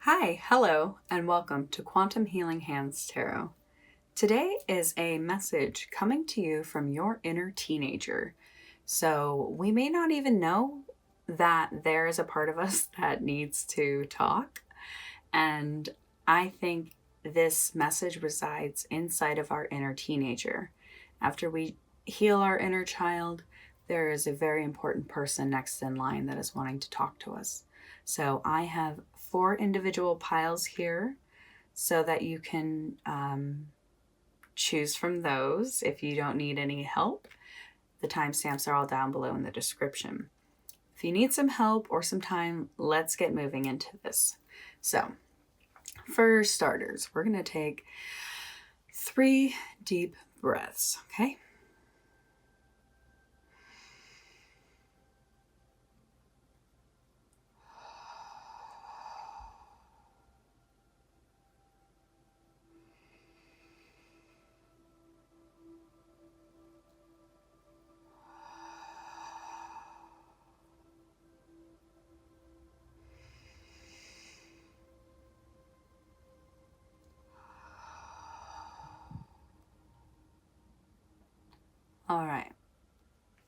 Hi, hello, and welcome to Quantum Healing Hands Tarot. Today is a message coming to you from your inner teenager. So, we may not even know that there is a part of us that needs to talk. And I think this message resides inside of our inner teenager. After we heal our inner child, there is a very important person next in line that is wanting to talk to us. So I have 4 individual piles here so that you can choose from those if you don't need any help. The timestamps are all down below in the description. If you need some help or some time, let's get moving into this. So, for starters, we're going to take 3 deep breaths, okay? All right.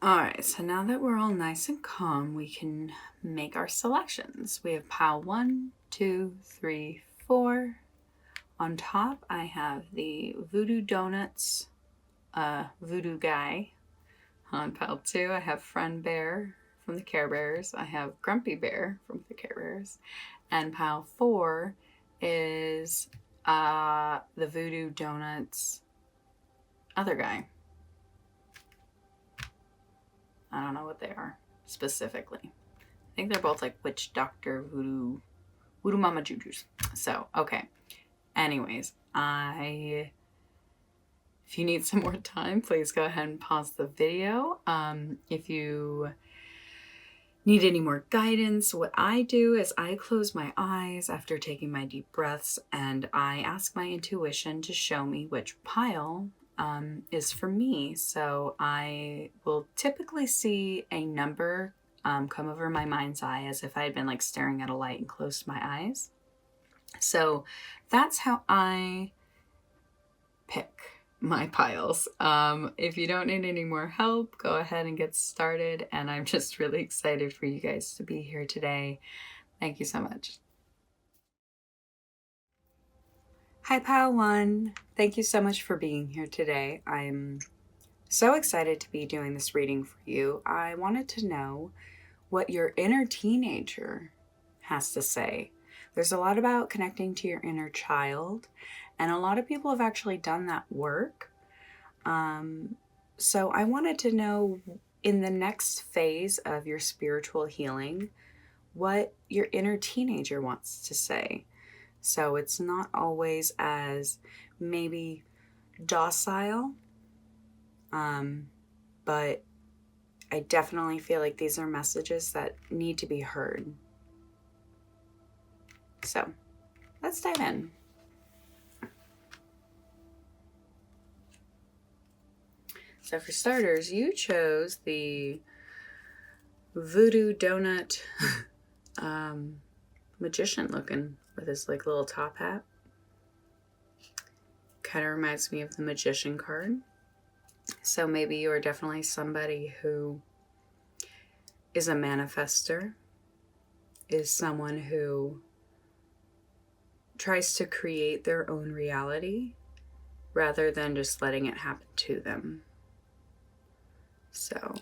All right, so now that we're all nice and calm, we can make our selections. We have pile 1, 2, 3, 4. On top, I have the Voodoo Donuts Voodoo Guy. On pile 2, I have Friend Bear from the Care Bears. I have Grumpy Bear from the Care Bears. And pile 4 is the Voodoo Donuts other guy. I don't know what they are specifically. I think they're both like Witch Doctor Voodoo Mama Juju's. So, okay. Anyways, if you need some more time, please go ahead and pause the video. If you need any more guidance, what I do is I close my eyes after taking my deep breaths and I ask my intuition to show me which pile is for me. So I will typically see a number come over my mind's eye as if I had been like staring at a light and closed my eyes. So that's how I pick my piles. If you don't need any more help, go ahead and get started. And I'm just really excited for you guys to be here today. Thank you so much. Hi, Pile 1. Thank you so much for being here today. I'm so excited to be doing this reading for you. I wanted to know what your inner teenager has to say. There's a lot about connecting to your inner child, and a lot of people have actually done that work. So I wanted to know, in the next phase of your spiritual healing, what your inner teenager wants to say. So it's not always as maybe docile, but I definitely feel like these are messages that need to be heard. So let's dive in. So for starters, you chose the Voodoo Donut magician looking with his like little top hat. Kind of reminds me of the magician card. So maybe you are definitely somebody who is a manifester, is someone who tries to create their own reality rather than just letting it happen to them. So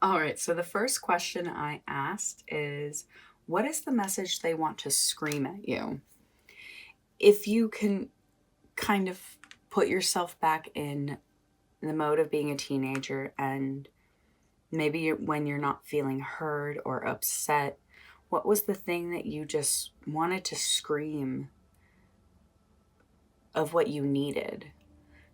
all right, so the first question I asked is, what is the message they want to scream at you? If you can kind of put yourself back in the mode of being a teenager, and maybe when you're not feeling heard or upset, what was the thing that you just wanted to scream of what you needed?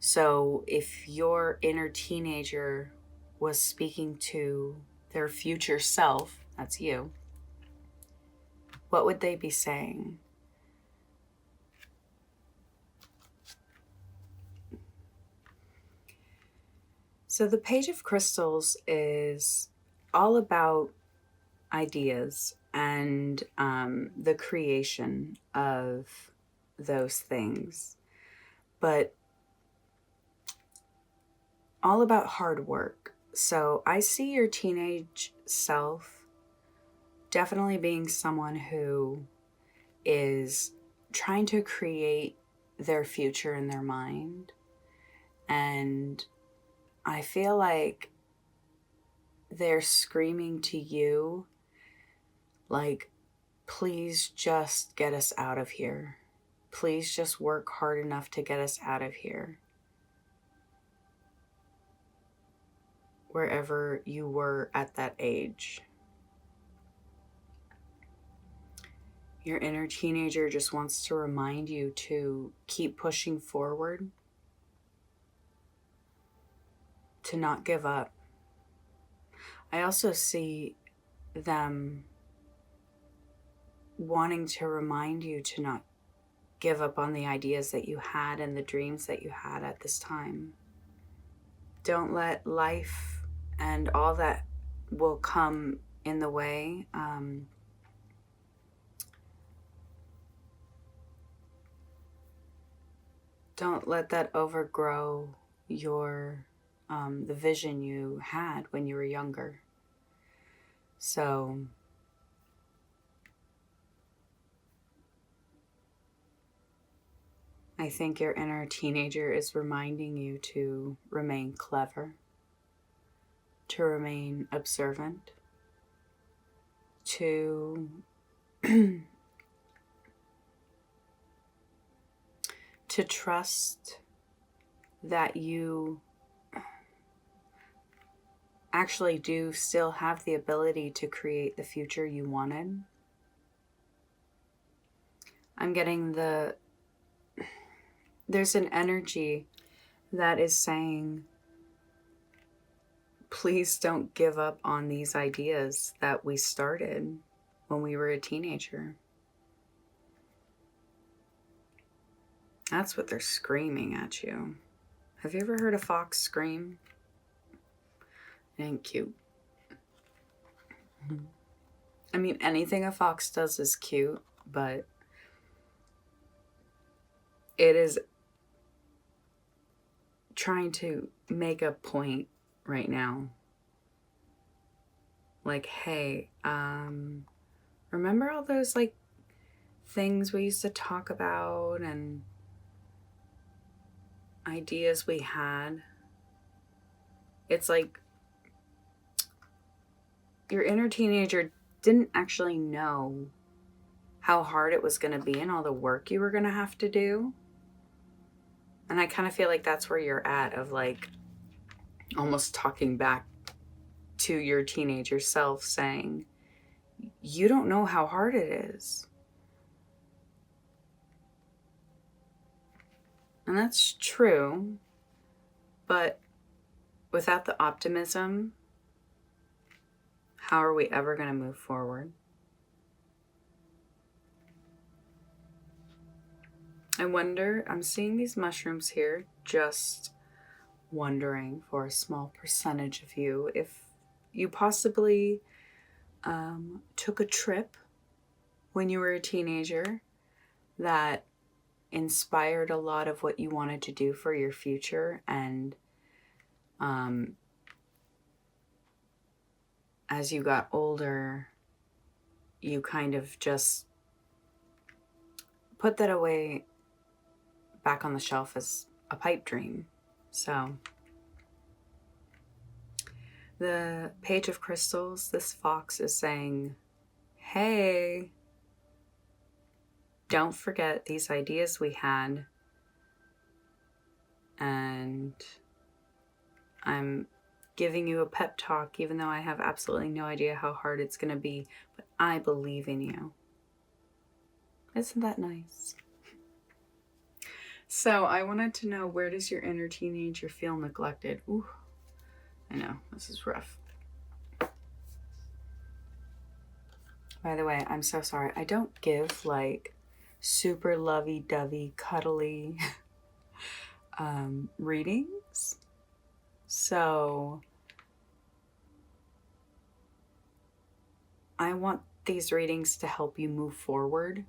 So if your inner teenager was speaking to their future self, that's you, what would they be saying? So the Page of Crystals is all about ideas and the creation of those things, but all about hard work. So I see your teenage self definitely being someone who is trying to create their future in their mind. And I feel like they're screaming to you, like, please just get us out of here. Please just work hard enough to get us out of here. Wherever you were at that age. Your inner teenager just wants to remind you to keep pushing forward, to not give up. I also see them wanting to remind you to not give up on the ideas that you had and the dreams that you had at this time. Don't let life and all that will come in the way don't let that overgrow your the vision you had when you were younger. So I think your inner teenager is reminding you to remain clever, to remain observant, to to trust that you actually do still have the ability to create the future you wanted. I'm getting there's an energy that is saying, please don't give up on these ideas that we started when we were a teenager. That's what they're screaming at you. Have you ever heard a fox scream? It ain't cute. I mean, anything a fox does is cute, but it is trying to make a point right now. Like, hey, remember all those like things we used to talk about and ideas we had? It's like your inner teenager didn't actually know how hard it was going to be and all the work you were going to have to do. And I kind of feel like that's where you're at, of like almost talking back to your teenager self saying, you don't know how hard it is. And that's true, but without the optimism, how are we ever going to move forward? I wonder, I'm seeing these mushrooms here, just wondering for a small percentage of you if you possibly took a trip when you were a teenager that inspired a lot of what you wanted to do for your future, and as you got older, you kind of just put that away back on the shelf as a pipe dream. So the Page of Crystals, this fox is saying, hey, don't forget these ideas we had. And I'm giving you a pep talk, even though I have absolutely no idea how hard it's going to be, but I believe in you. Isn't that nice? So I wanted to know, where does your inner teenager feel neglected? Ooh, I know, this is rough. By the way, I'm so sorry. I don't give like super lovey-dovey, cuddly readings. So I want these readings to help you move forward.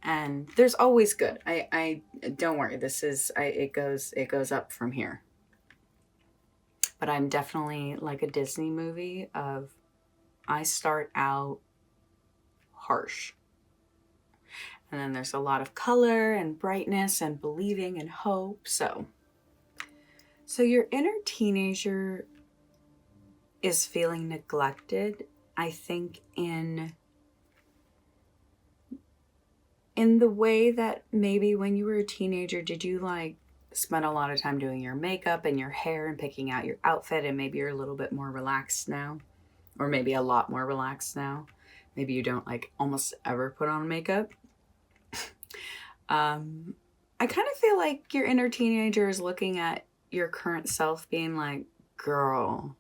And there's always good. I don't worry. It goes up from here. But I'm definitely like a Disney movie of, I start out harsh. And then there's a lot of color and brightness and believing and hope. So your inner teenager is feeling neglected, I think, in the way that maybe when you were a teenager, did you like spend a lot of time doing your makeup and your hair and picking out your outfit, and maybe you're a little bit more relaxed now, or maybe a lot more relaxed now? Maybe you don't like almost ever put on makeup. I kind of feel like your inner teenager is looking at your current self being like, girl,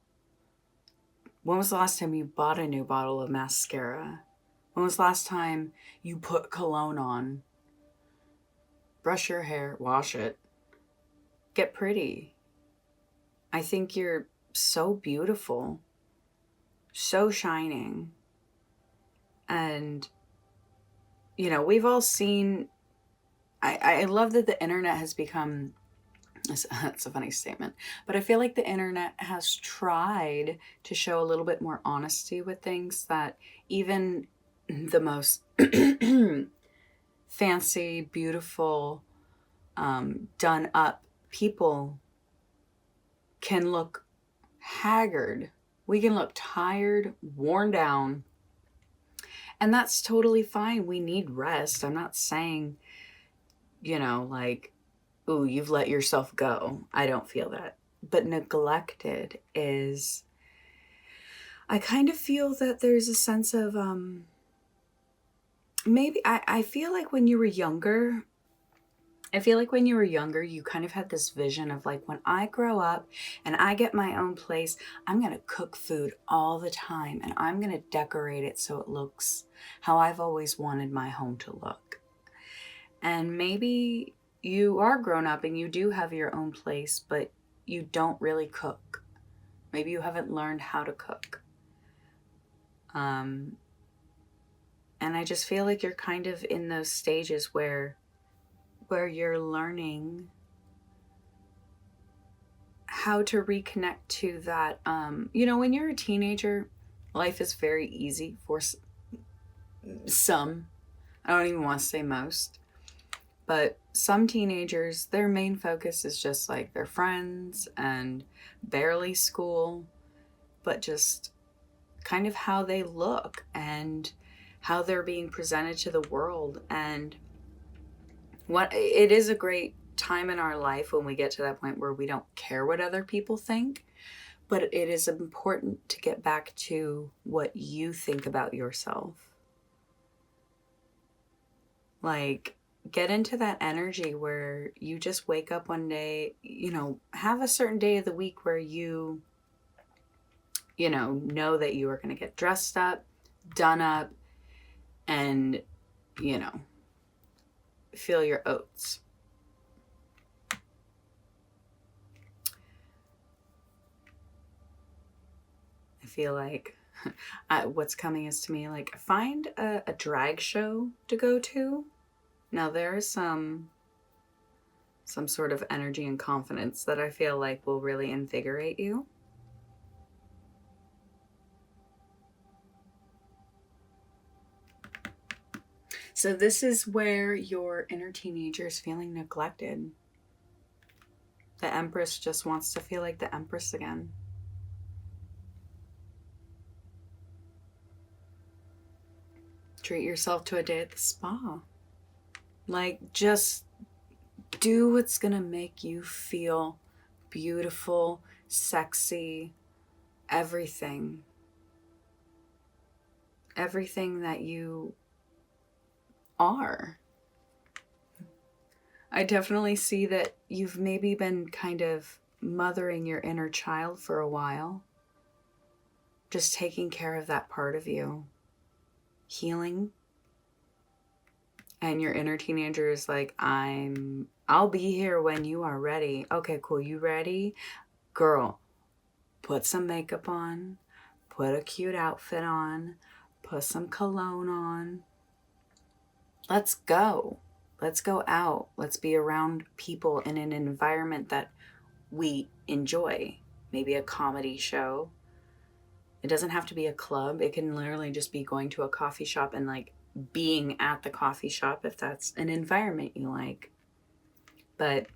when was the last time you bought a new bottle of mascara? When was the last time you put cologne on? Brush your hair, wash it, get pretty. I think you're so beautiful, so shining. And, you know, we've all seen, I love that the internet has become, that's a funny statement, but I feel like the internet has tried to show a little bit more honesty with things that even the most fancy, beautiful, done up people can look haggard. We can look tired, worn down, and that's totally fine. We need rest. I'm not saying, you know, like, ooh, you've let yourself go. I don't feel that. But neglected is, I kind of feel that there's a sense of, maybe, I feel like when you were younger, you kind of had this vision of like, when I grow up and I get my own place, I'm going to cook food all the time and I'm going to decorate it so it looks how I've always wanted my home to look. And maybe you are grown up and you do have your own place, but you don't really cook. Maybe you haven't learned how to cook. And I just feel like you're kind of in those stages where you're learning how to reconnect to that. You know, when you're a teenager, life is very easy for some. I don't even want to say most. But some teenagers, their main focus is just like their friends and barely school, but just kind of how they look and how they're being presented to the world. And what it is a great time in our life when we get to that point where we don't care what other people think, but it is important to get back to what you think about yourself. Like, get into that energy where you just wake up one day, you know, have a certain day of the week where you know that you are going to get dressed up, done up, and, you know, feel your oats. I feel like what's coming is to me like, find a drag show to go to. Now there is some sort of energy and confidence that I feel like will really invigorate you. So this is where your inner teenager is feeling neglected. The Empress just wants to feel like the Empress again. Treat yourself to a day at the spa. Like, just do what's gonna make you feel beautiful, sexy, everything. Everything that you are. I definitely see that you've maybe been kind of mothering your inner child for a while. Just taking care of that part of you. Healing. And your inner teenager is like, I'll be here when you are ready. Okay, cool. You ready? Girl, put some makeup on. Put a cute outfit on. put some cologne on. Let's go. Let's go out. Let's be around people in an environment that we enjoy. Maybe a comedy show. It doesn't have to be a club. It can literally just be going to a coffee shop and like being at the coffee shop if that's an environment you like. But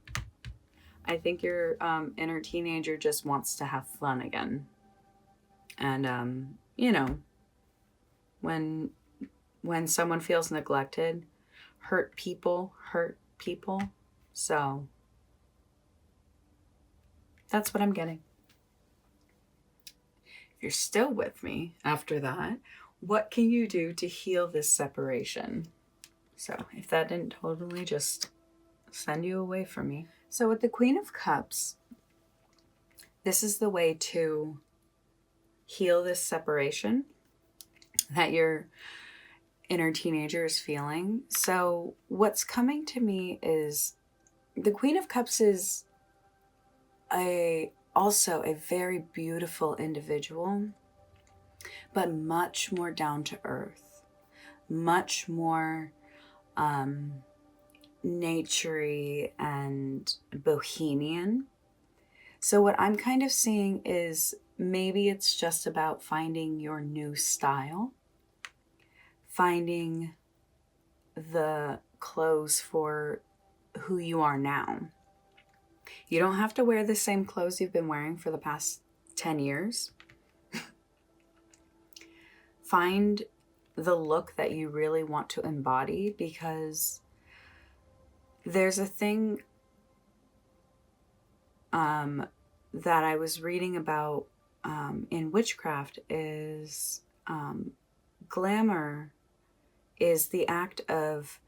I think your inner teenager just wants to have fun again. And, when someone feels neglected, hurt people. So that's what I'm getting. If you're still with me after that, what can you do to heal this separation? So if that didn't totally just send you away from me. So with the Queen of Cups, this is the way to heal this separation that your inner teenager is feeling. So what's coming to me is the Queen of Cups is also a very beautiful individual, but much more down to earth, much more naturey and bohemian. So what I'm kind of seeing is maybe it's just about finding your new style, finding the clothes for who you are now. You don't have to wear the same clothes you've been wearing for the past 10 years. Find the look that you really want to embody, because there's a thing that I was reading about in witchcraft is glamour is the act of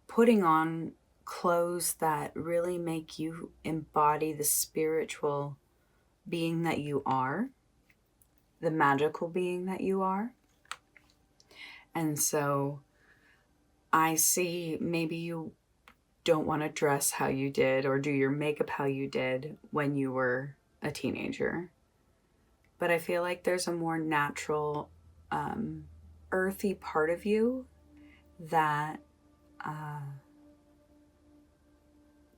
putting on clothes that really make you embody the spiritual being that you are, the magical being that you are. And so I see maybe you don't want to dress how you did or do your makeup how you did when you were a teenager. But I feel like there's a more natural, earthy part of you that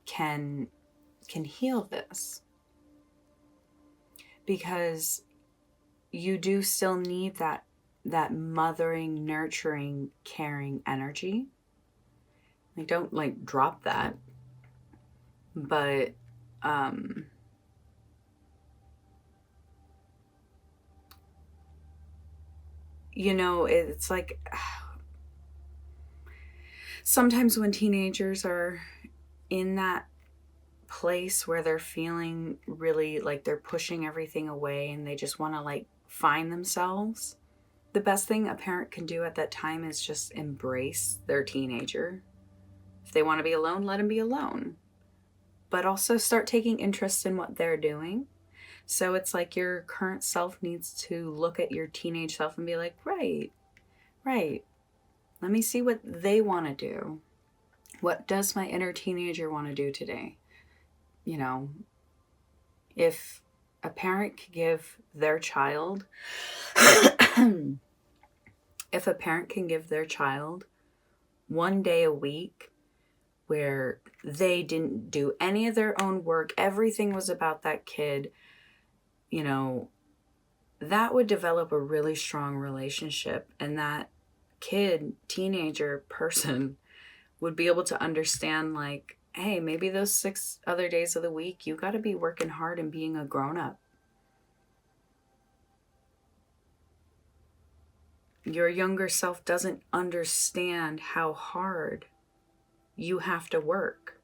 can heal this, because you do still need that mothering, nurturing, caring energy. Like, don't like drop that, but it's like sometimes when teenagers are in that place where they're feeling really like they're pushing everything away and they just want to like find themselves, the best thing a parent can do at that time is just embrace their teenager. If they want to be alone, let them be alone. But also start taking interest in what they're doing. So it's like your current self needs to look at your teenage self and be like, right. Let me see what they want to do. What does my inner teenager want to do today? If a parent could give their child, if a parent can give their child one day a week where they didn't do any of their own work, everything was about that kid, that would develop a really strong relationship. And that kid, teenager person would be able to understand, like, hey, maybe those 6 other days of the week, you got to be working hard and being a grown-up. Your younger self doesn't understand how hard you have to work.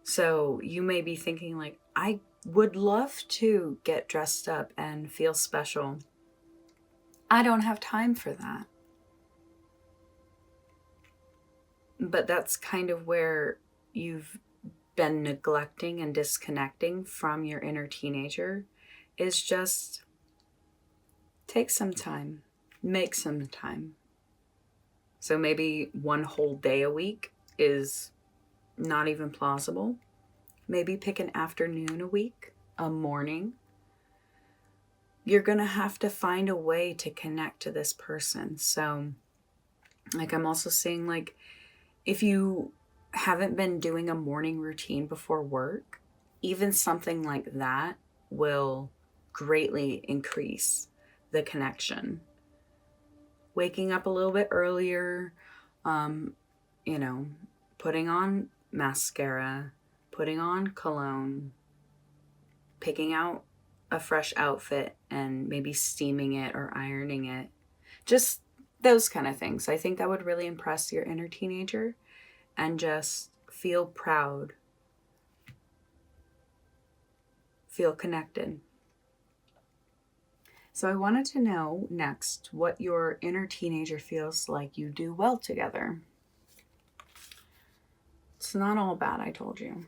So you may be thinking like, I would love to get dressed up and feel special. I don't have time for that. But that's kind of where you've been neglecting and disconnecting from your inner teenager, is just take some time, make some time. So maybe one whole day a week is not even plausible. Maybe pick an afternoon a week, a morning. you're going to have to find a way to connect to this person. So, like, I'm also saying, like, if you haven't been doing a morning routine before work, even something like that will greatly increase the connection. Waking up a little bit earlier, you know, putting on mascara, putting on cologne, picking out a fresh outfit and maybe steaming it or ironing it. Just those kind of things. I think that would really impress your inner teenager and just feel proud, feel connected. So I wanted to know next what your inner teenager feels like you do well together. It's not all bad, I told you.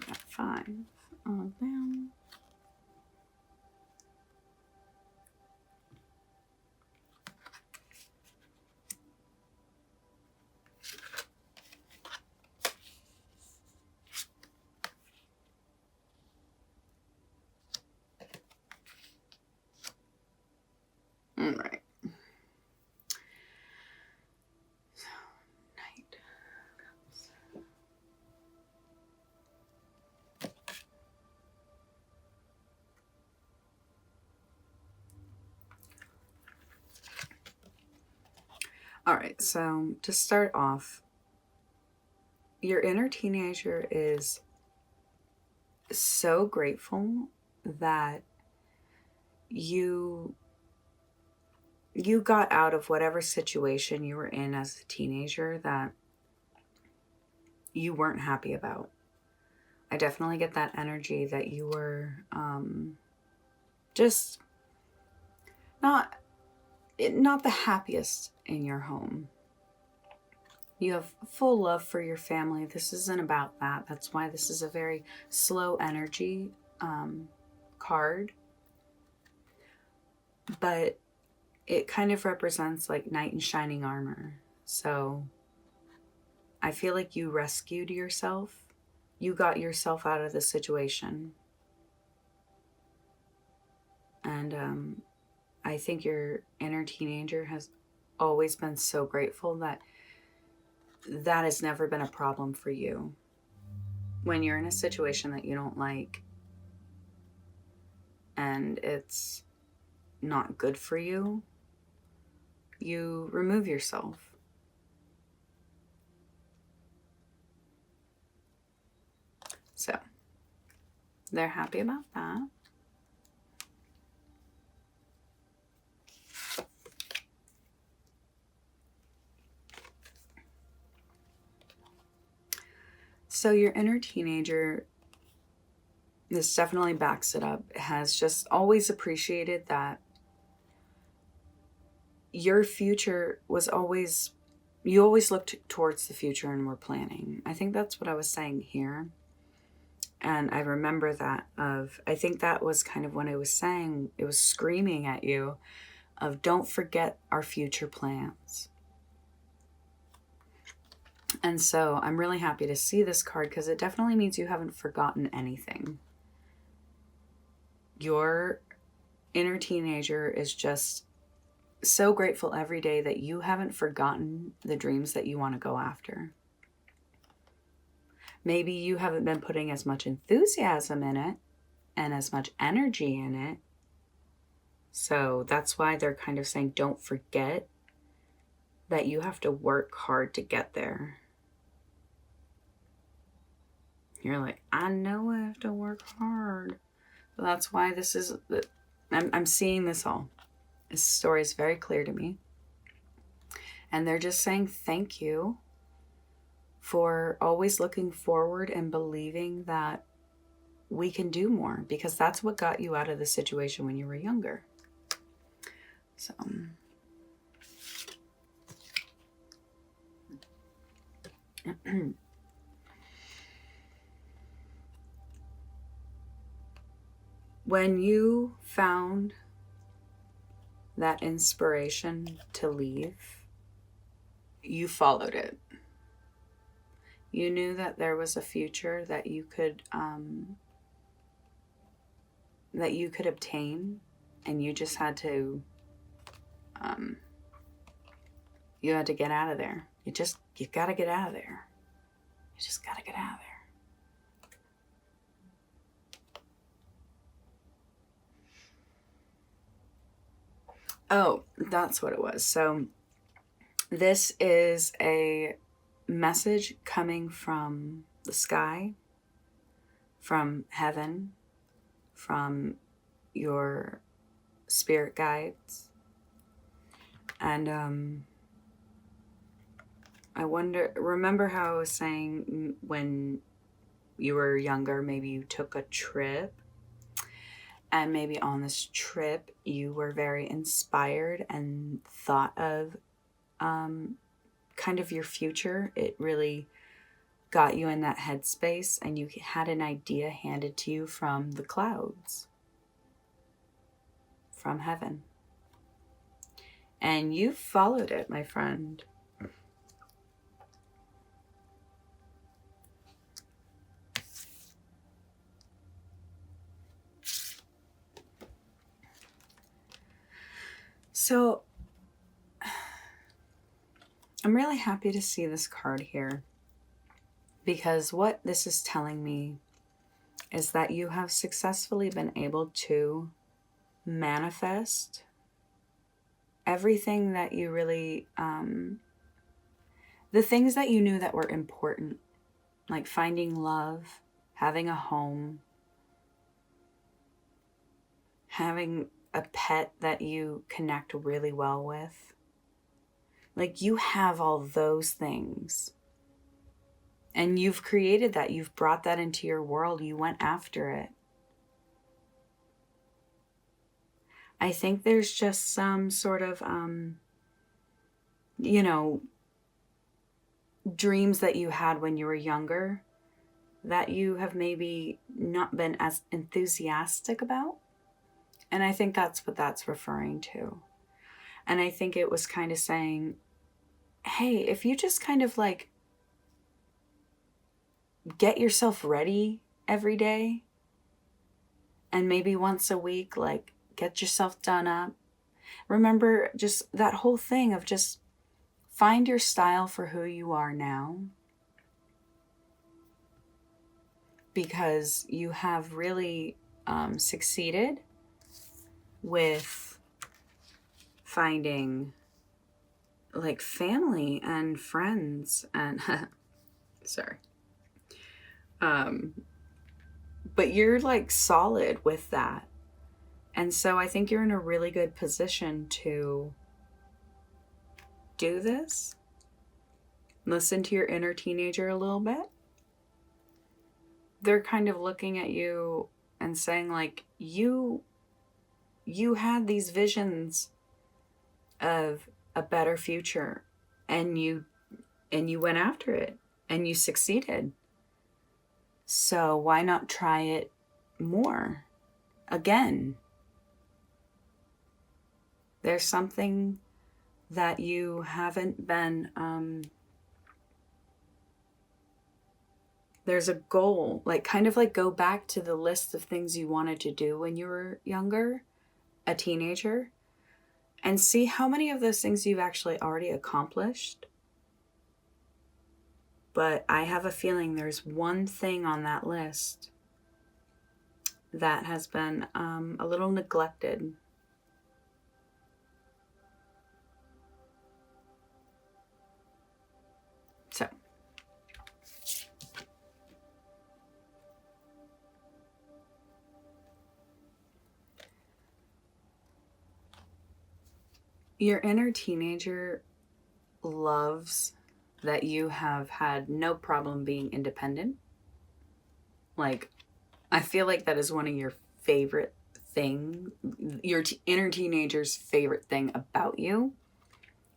Got 5 of them. All right. So, Knight comes. All right, so to start off, your inner teenager is so grateful that you got out of whatever situation you were in as a teenager that you weren't happy about. I definitely get that energy that you were just not the happiest in your home. You have full love for your family. This isn't about that. That's why this is a very slow energy card. But it kind of represents like knight in shining armor. So I feel like you rescued yourself. You got yourself out of the situation. And I think your inner teenager has always been so grateful that that has never been a problem for you. When you're in a situation that you don't like and it's not good for you, you remove yourself. So they're happy about that. So your inner teenager, this definitely backs it up, has just always appreciated that your future was always, you always looked towards the future and were planning. I think that's what I was saying here. And I remember that I think that was kind of when I was saying, it was screaming at you of don't forget our future plans. And so I'm really happy to see this card because it definitely means you haven't forgotten anything. Your inner teenager is just so grateful every day that you haven't forgotten the dreams that you want to go after. Maybe you haven't been putting as much enthusiasm in it and as much energy in it. So that's why they're kind of saying don't forget that you have to work hard to get there. You're like, I know I have to work hard. But that's why this is, I'm seeing this all. This story is very clear to me. And they're just saying thank you for always looking forward and believing that we can do more, because that's what got you out of the situation when you were younger. So when you found that inspiration to leave, you followed it. You knew that there was a future that you could obtain, and you just had to you had to get out of there. You gotta get out of there. You just gotta get out of there. Oh, that's what it was. So this is a message coming from the sky, from heaven, from your spirit guides. And I remember how I was saying when you were younger, maybe you took a trip, and maybe on this trip you were very inspired and thought of kind of your future. It really got you in that headspace, and you had an idea handed to you from the clouds, from heaven. And you followed it, my friend. So I'm really happy to see this card here, because what this is telling me is that you have successfully been able to manifest everything that you really, the things that you knew that were important, like finding love, having a home, having a pet that you connect really well with. Like, you have all those things. And you've created that. You've brought that into your world. You went after it. I think there's just some sort of, dreams that you had when you were younger that you have maybe not been as enthusiastic about. And I think that's what that's referring to. And I think it was kind of saying, hey, if you just kind of like get yourself ready every day, and maybe once a week, like get yourself done up. Remember just that whole thing of just find your style for who you are now, because you have really succeeded with finding like family and friends and sorry. But you're like solid with that. And so I think you're in a really good position to do this. Listen to your inner teenager a little bit. They're kind of looking at you and saying like, you had these visions of a better future, and you went after it and you succeeded. So why not try it more again? There's something that you haven't been, there's a goal, like kind of like go back to the list of things you wanted to do when you were younger, a teenager, and see how many of those things you've actually already accomplished. But I have a feeling there's one thing on that list that has been a little neglected. So, your inner teenager loves that you have had no problem being independent. Like, I feel like that is one of your favorite thing. Your inner teenager's favorite thing about you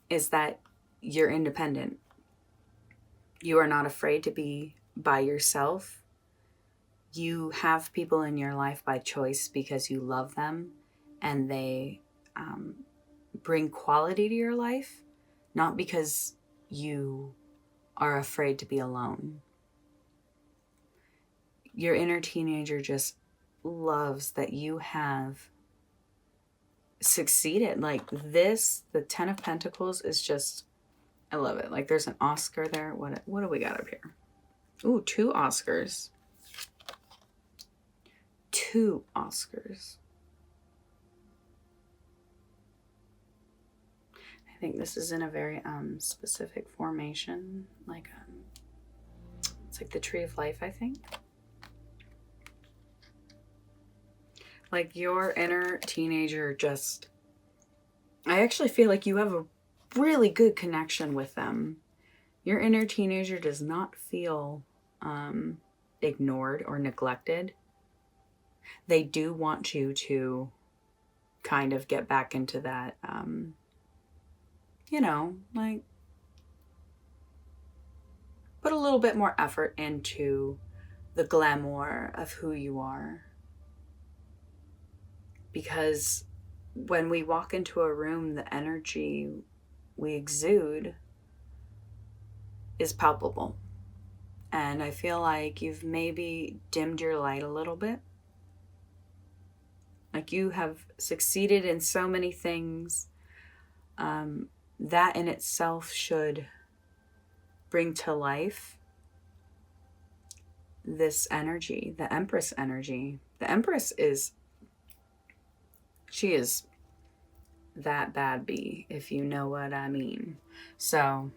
is that you're independent. You are not afraid to be by yourself. You have people in your life by choice because you love them, and they bring quality to your life, not because you are afraid to be alone. Your inner teenager just loves that you have succeeded. Like this, the 10 of Pentacles is just, I love it. Like there's an Oscar there. What do we got up here? Ooh, 2 Oscars. 2 Oscars. I think this is in a very specific formation. Like it's like the Tree of Life, I think. Like your inner teenager just, I actually feel like you have a really good connection with them. Your inner teenager does not feel ignored or neglected. They do want you to kind of get back into that, like put a little bit more effort into the glamour of who you are. Because when we walk into a room, the energy we exude is palpable. And I feel like you've maybe dimmed your light a little bit. Like you have succeeded in so many things. That in itself should bring to life this energy, the Empress energy. The Empress is, she is that bad bee, if you know what I mean. So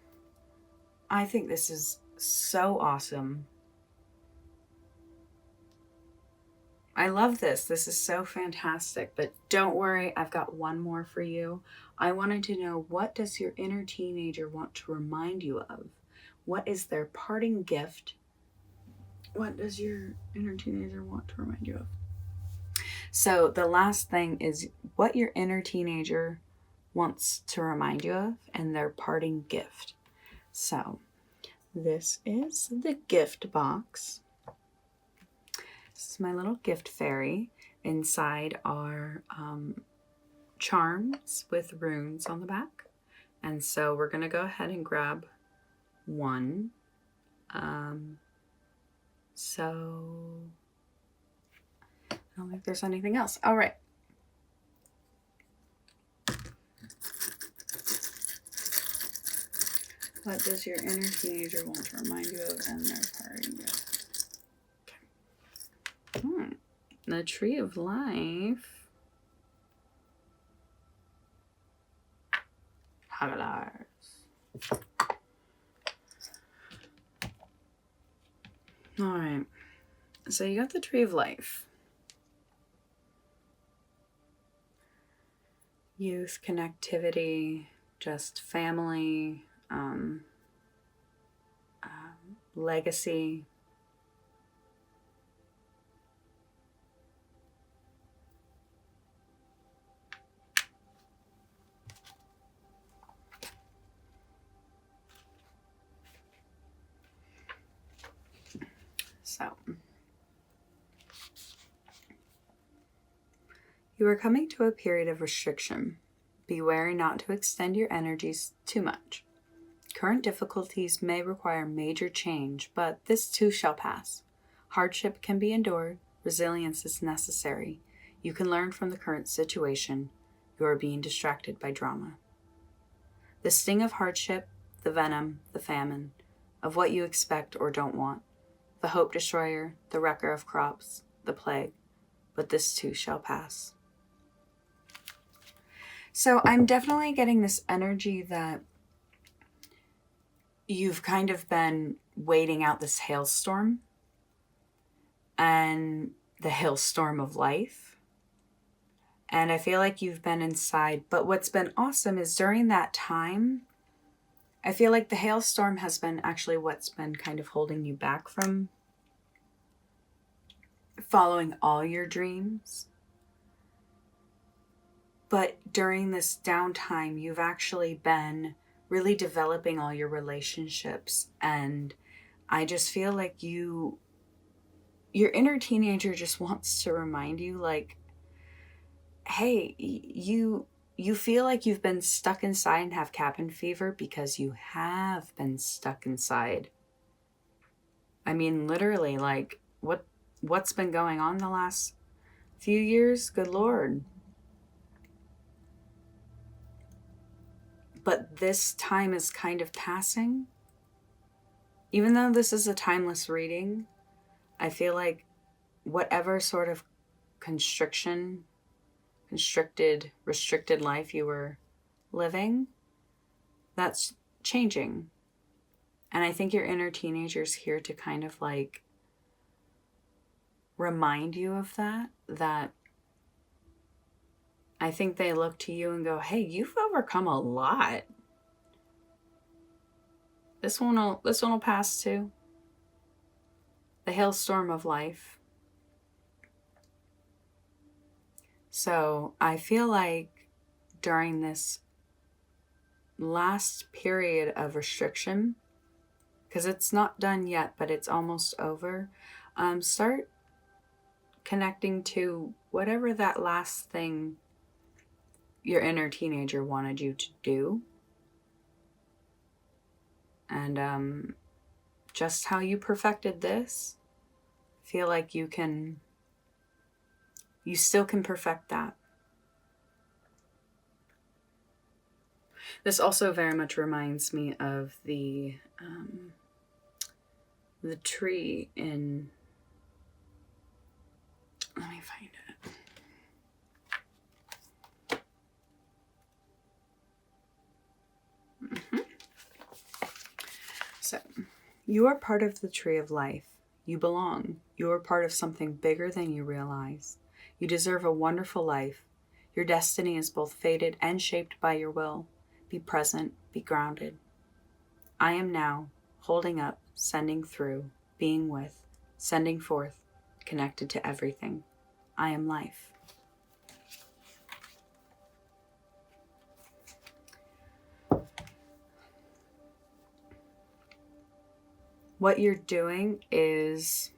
I think this is so awesome. I love this. This is so fantastic. But don't worry, I've got one more for you. I wanted to know, what does your inner teenager want to remind you of? What is their parting gift? What does your inner teenager want to remind you of? So the last thing is what your inner teenager wants to remind you of and their parting gift. So this is the gift box. This is my little gift fairy. Inside are charms with runes on the back. And so we're going to go ahead and grab one. So I don't think there's anything else. All right. What does your inner teenager want to remind you of and their parting gift? Okay. The Tree of Life. Hagalars. All right. So you got the Tree of Life. Youth, connectivity, just family, legacy. So, you are coming to a period of restriction. Be wary not to extend your energies too much. Current difficulties may require major change, but this too shall pass. Hardship can be endured. Resilience is necessary. You can learn from the current situation. You are being distracted by drama. The sting of hardship, the venom, the famine, of what you expect or don't want, the hope destroyer, the wrecker of crops, the plague, but this too shall pass. So I'm definitely getting this energy that you've kind of been waiting out this hailstorm and the hailstorm of life. And I feel like you've been inside. But what's been awesome is during that time, I feel like the hailstorm has been actually what's been kind of holding you back from following all your dreams. But during this downtime, you've actually been really developing all your relationships. And I just feel like your inner teenager just wants to remind you, like, hey, you you feel like you've been stuck inside and have cabin fever because you have been stuck inside. I mean, literally, like, what's been going on the last few years? Good Lord. But this time is kind of passing. Even though this is a timeless reading, I feel like whatever sort of restricted life you were living, that's changing. And I think your inner teenager's here to kind of like remind you of that I think they look to you and go, hey, you've overcome a lot. This one will pass too. The hailstorm of life. So I feel like during this last period of restriction, because it's not done yet, but it's almost over, start connecting to whatever that last thing your inner teenager wanted you to do. And just how you perfected this, feel like you still can perfect that. This also very much reminds me of the tree in, let me find it. So, you are part of the tree of life. You belong. You are part of something bigger than you realize. You deserve a wonderful life. Your destiny is both fated and shaped by your will. Be present, be grounded. I am now, holding up, sending through, being with, sending forth, connected to everything. I am life. What you're doing is,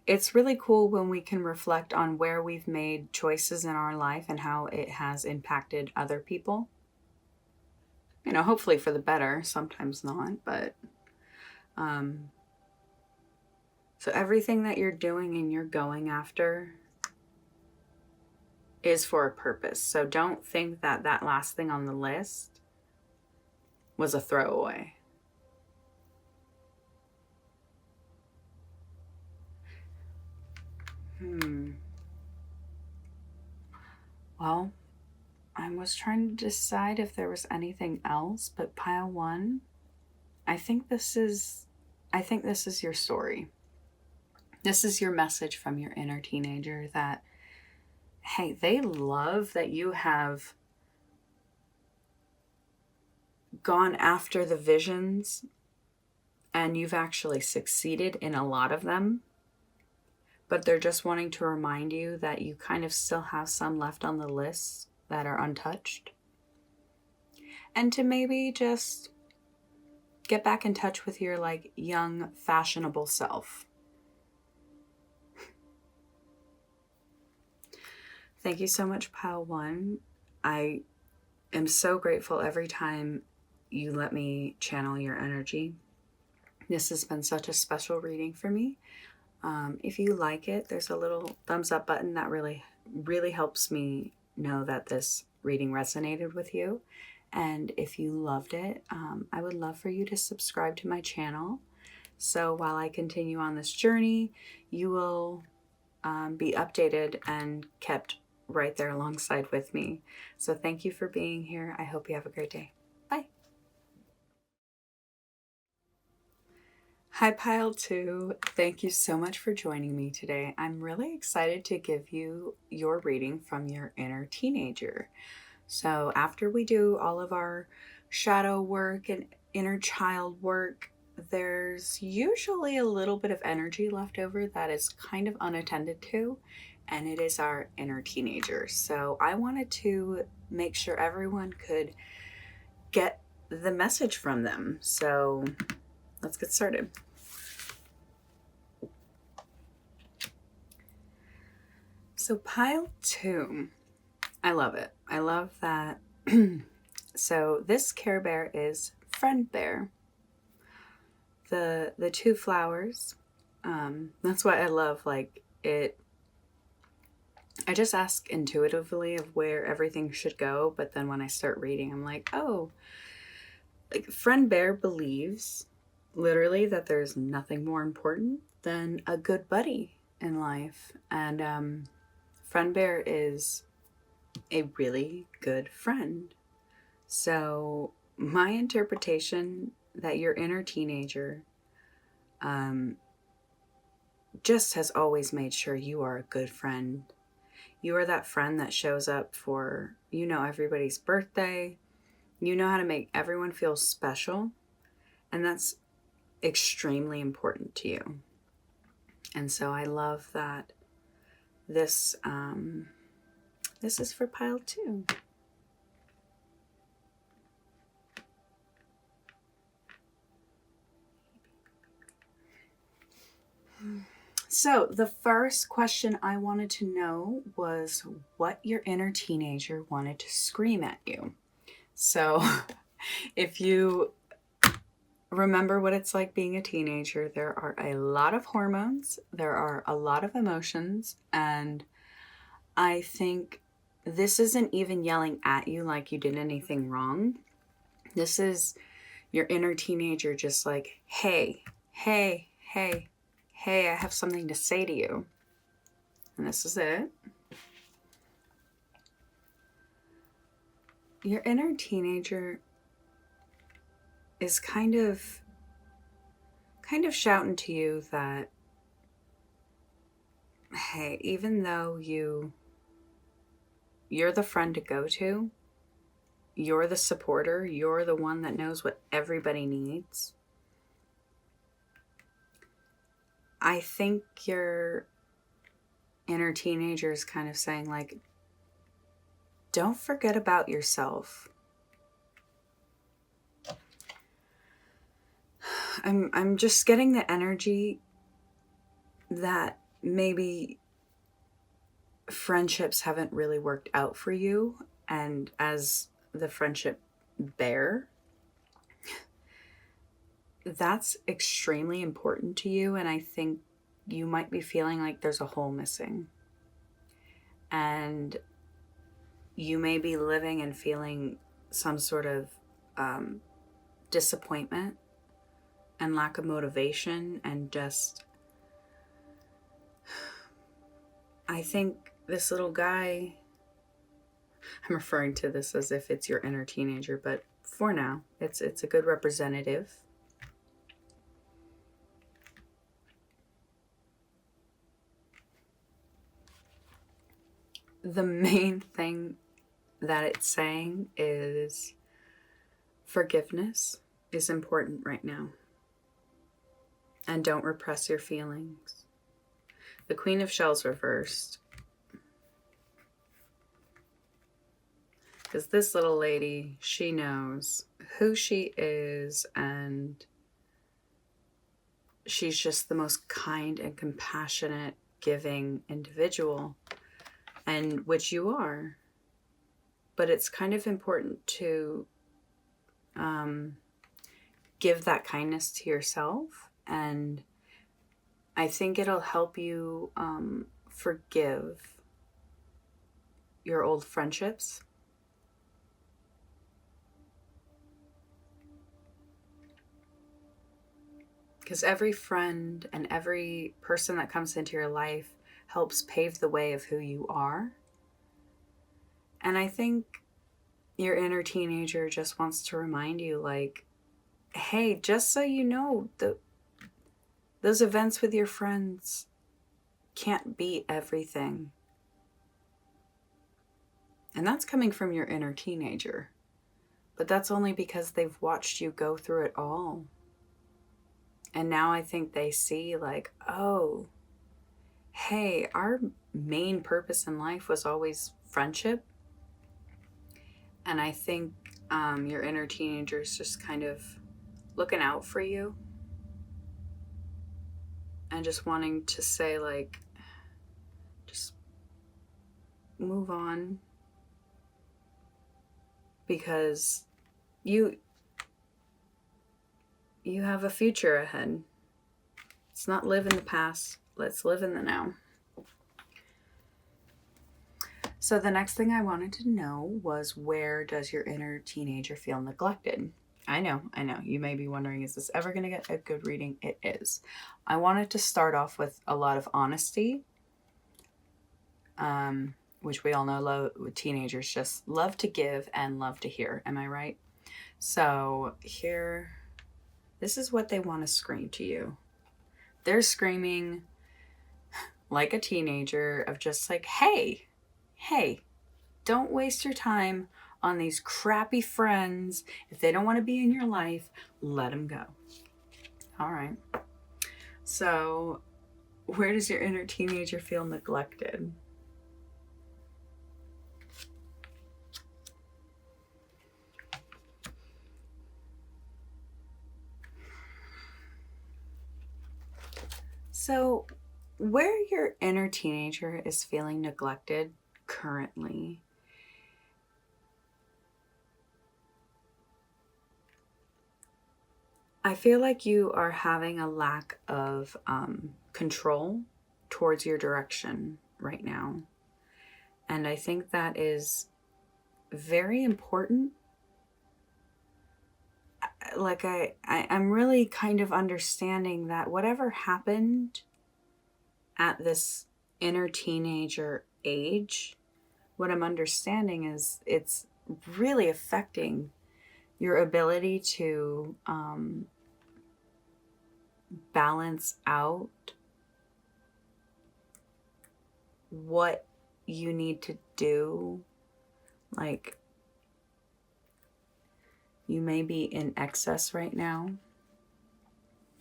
it's really cool when we can reflect on where we've made choices in our life and how it has impacted other people. You know, hopefully for the better, sometimes not, but so everything that you're doing and you're going after is for a purpose. So don't think that that last thing on the list was a throwaway. Well, I was trying to decide if there was anything else, but pile one, I think this is your story. This is your message from your inner teenager that, hey, they love that you have gone after the visions and you've actually succeeded in a lot of them. But they're just wanting to remind you that you kind of still have some left on the list that are untouched. And to maybe just get back in touch with your like young, fashionable self. Thank you so much, Pile One. I am so grateful every time you let me channel your energy. This has been such a special reading for me. If you like it, there's a little thumbs up button that really, really helps me know that this reading resonated with you. And if you loved it, I would love for you to subscribe to my channel. So while I continue on this journey, you will be updated and kept right there alongside with me. So thank you for being here. I hope you have a great day. Bye. Hi, Pile 2. Thank you so much for joining me today. I'm really excited to give you your reading from your inner teenager. So after we do all of our shadow work and inner child work, there's usually a little bit of energy left over that is kind of unattended to, and it is our inner teenager. So I wanted to make sure everyone could get the message from them. So let's get started. So Pile 2, I love it. I love that. So this Care Bear is Friend Bear. The two flowers. That's why I love, like, it. I just ask intuitively of where everything should go, but then when I start reading, I'm like, oh, like Friend Bear believes literally that there's nothing more important than a good buddy in life. And Friend Bear is a really good friend. So, my interpretation that your inner teenager um, just has always made sure you are a good friend. You are that friend that shows up for, everybody's birthday. You know how to make everyone feel special. And that's extremely important to you. And so I love that this is for pile 2. So the first question I wanted to know was what your inner teenager wanted to scream at you. So if you remember what it's like being a teenager, there are a lot of hormones, there are a lot of emotions, and I think this isn't even yelling at you like you did anything wrong. This is your inner teenager just like, hey, hey, hey, hey, I have something to say to you. And this is it. Your inner teenager is kind of shouting to you that, hey, even though you're the friend to go to, you're the supporter, you're the one that knows what everybody needs, I think your inner teenager is kind of saying, like, don't forget about yourself. I'm just getting the energy that maybe friendships haven't really worked out for you, and as the friendship bear, that's extremely important to you, and I think you might be feeling like there's a hole missing. And you may be living and feeling some sort of disappointment and lack of motivation, and just, I think this little guy, I'm referring to this as if it's your inner teenager, but for now, it's a good representative. The main thing that it's saying is forgiveness is important right now. And don't repress your feelings. The Queen of Shells reversed. Because this little lady, she knows who she is, and she's just the most kind and compassionate, giving individual, and which you are. But it's kind of important to give that kindness to yourself, and I think it'll help you forgive your old friendships. Because every friend and every person that comes into your life helps pave the way of who you are. And I think your inner teenager just wants to remind you, like, hey, just so you know, those events with your friends can't be everything. And that's coming from your inner teenager. But that's only because they've watched you go through it all. And now I think they see, like, oh, hey, our main purpose in life was always friendship. And I think your inner teenager is just kind of looking out for you and just wanting to say, like, just move on. because you have a future ahead. Let's not live in the past. Let's live in the now. So the next thing I wanted to know was, where does your inner teenager feel neglected? I know. You may be wondering, is this ever going to get a good reading? It is. I wanted to start off with a lot of honesty, which we all know teenagers just love to give and love to hear. Am I right? So here, this is what they want to scream to you. They're screaming like a teenager of just like, hey, don't waste your time on these crappy friends. If they don't want to be in your life, let them go. All right. So where does your inner teenager feel neglected? So where your inner teenager is feeling neglected currently, I feel like you are having a lack of control towards your direction right now. And I think that is very important. Like I'm really kind of understanding that whatever happened at this inner teenager age, what I'm understanding is it's really affecting your ability to balance out what you need to do. Like, you may be in excess right now,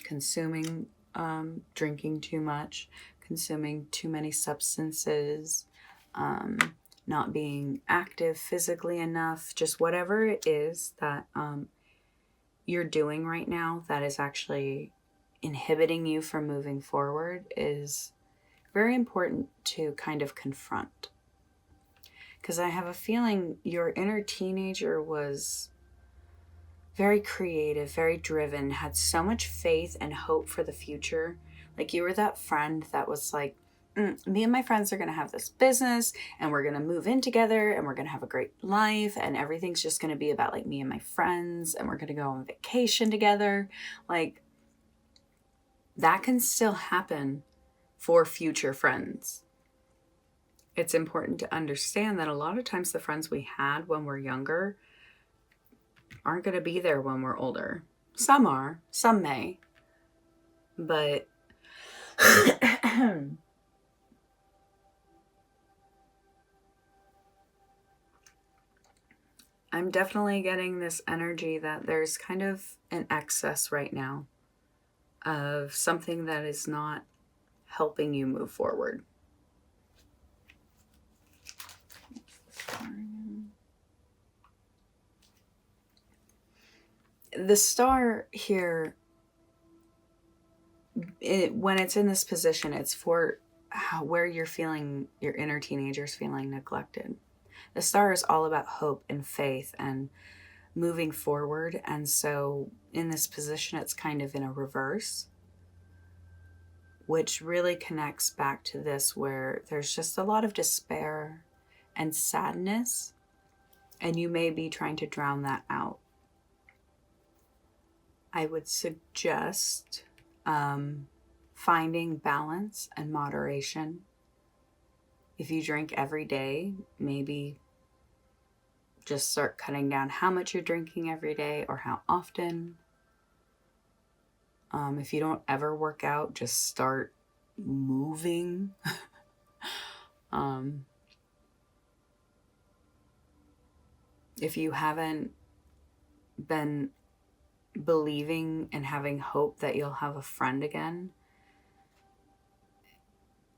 consuming, drinking too much, consuming too many substances, not being active physically enough, just whatever it is that you're doing right now that is actually inhibiting you from moving forward is very important to kind of confront. Because I have a feeling your inner teenager was very creative, very driven, had so much faith and hope for the future. Like, you were that friend that was like, me and my friends are going to have this business and we're going to move in together and we're going to have a great life and everything's just going to be about like me and my friends and we're going to go on vacation together. Like, that can still happen for future friends. It's important to understand that a lot of times the friends we had when we're younger aren't going to be there when we're older. Some are, some may, but I'm definitely getting this energy that there's kind of an excess right now of something that is not helping you move forward. The star here, when it's in this position, it's for where you're feeling, your inner teenager's feeling neglected. The star is all about hope and faith and moving forward. And so in this position, it's kind of in a reverse, which really connects back to this, where there's just a lot of despair and sadness, and you may be trying to drown that out. I would suggest finding balance and moderation. If you drink every day, maybe just start cutting down how much you're drinking every day or how often. If you don't ever work out, just start moving. If you haven't been believing and having hope that you'll have a friend again,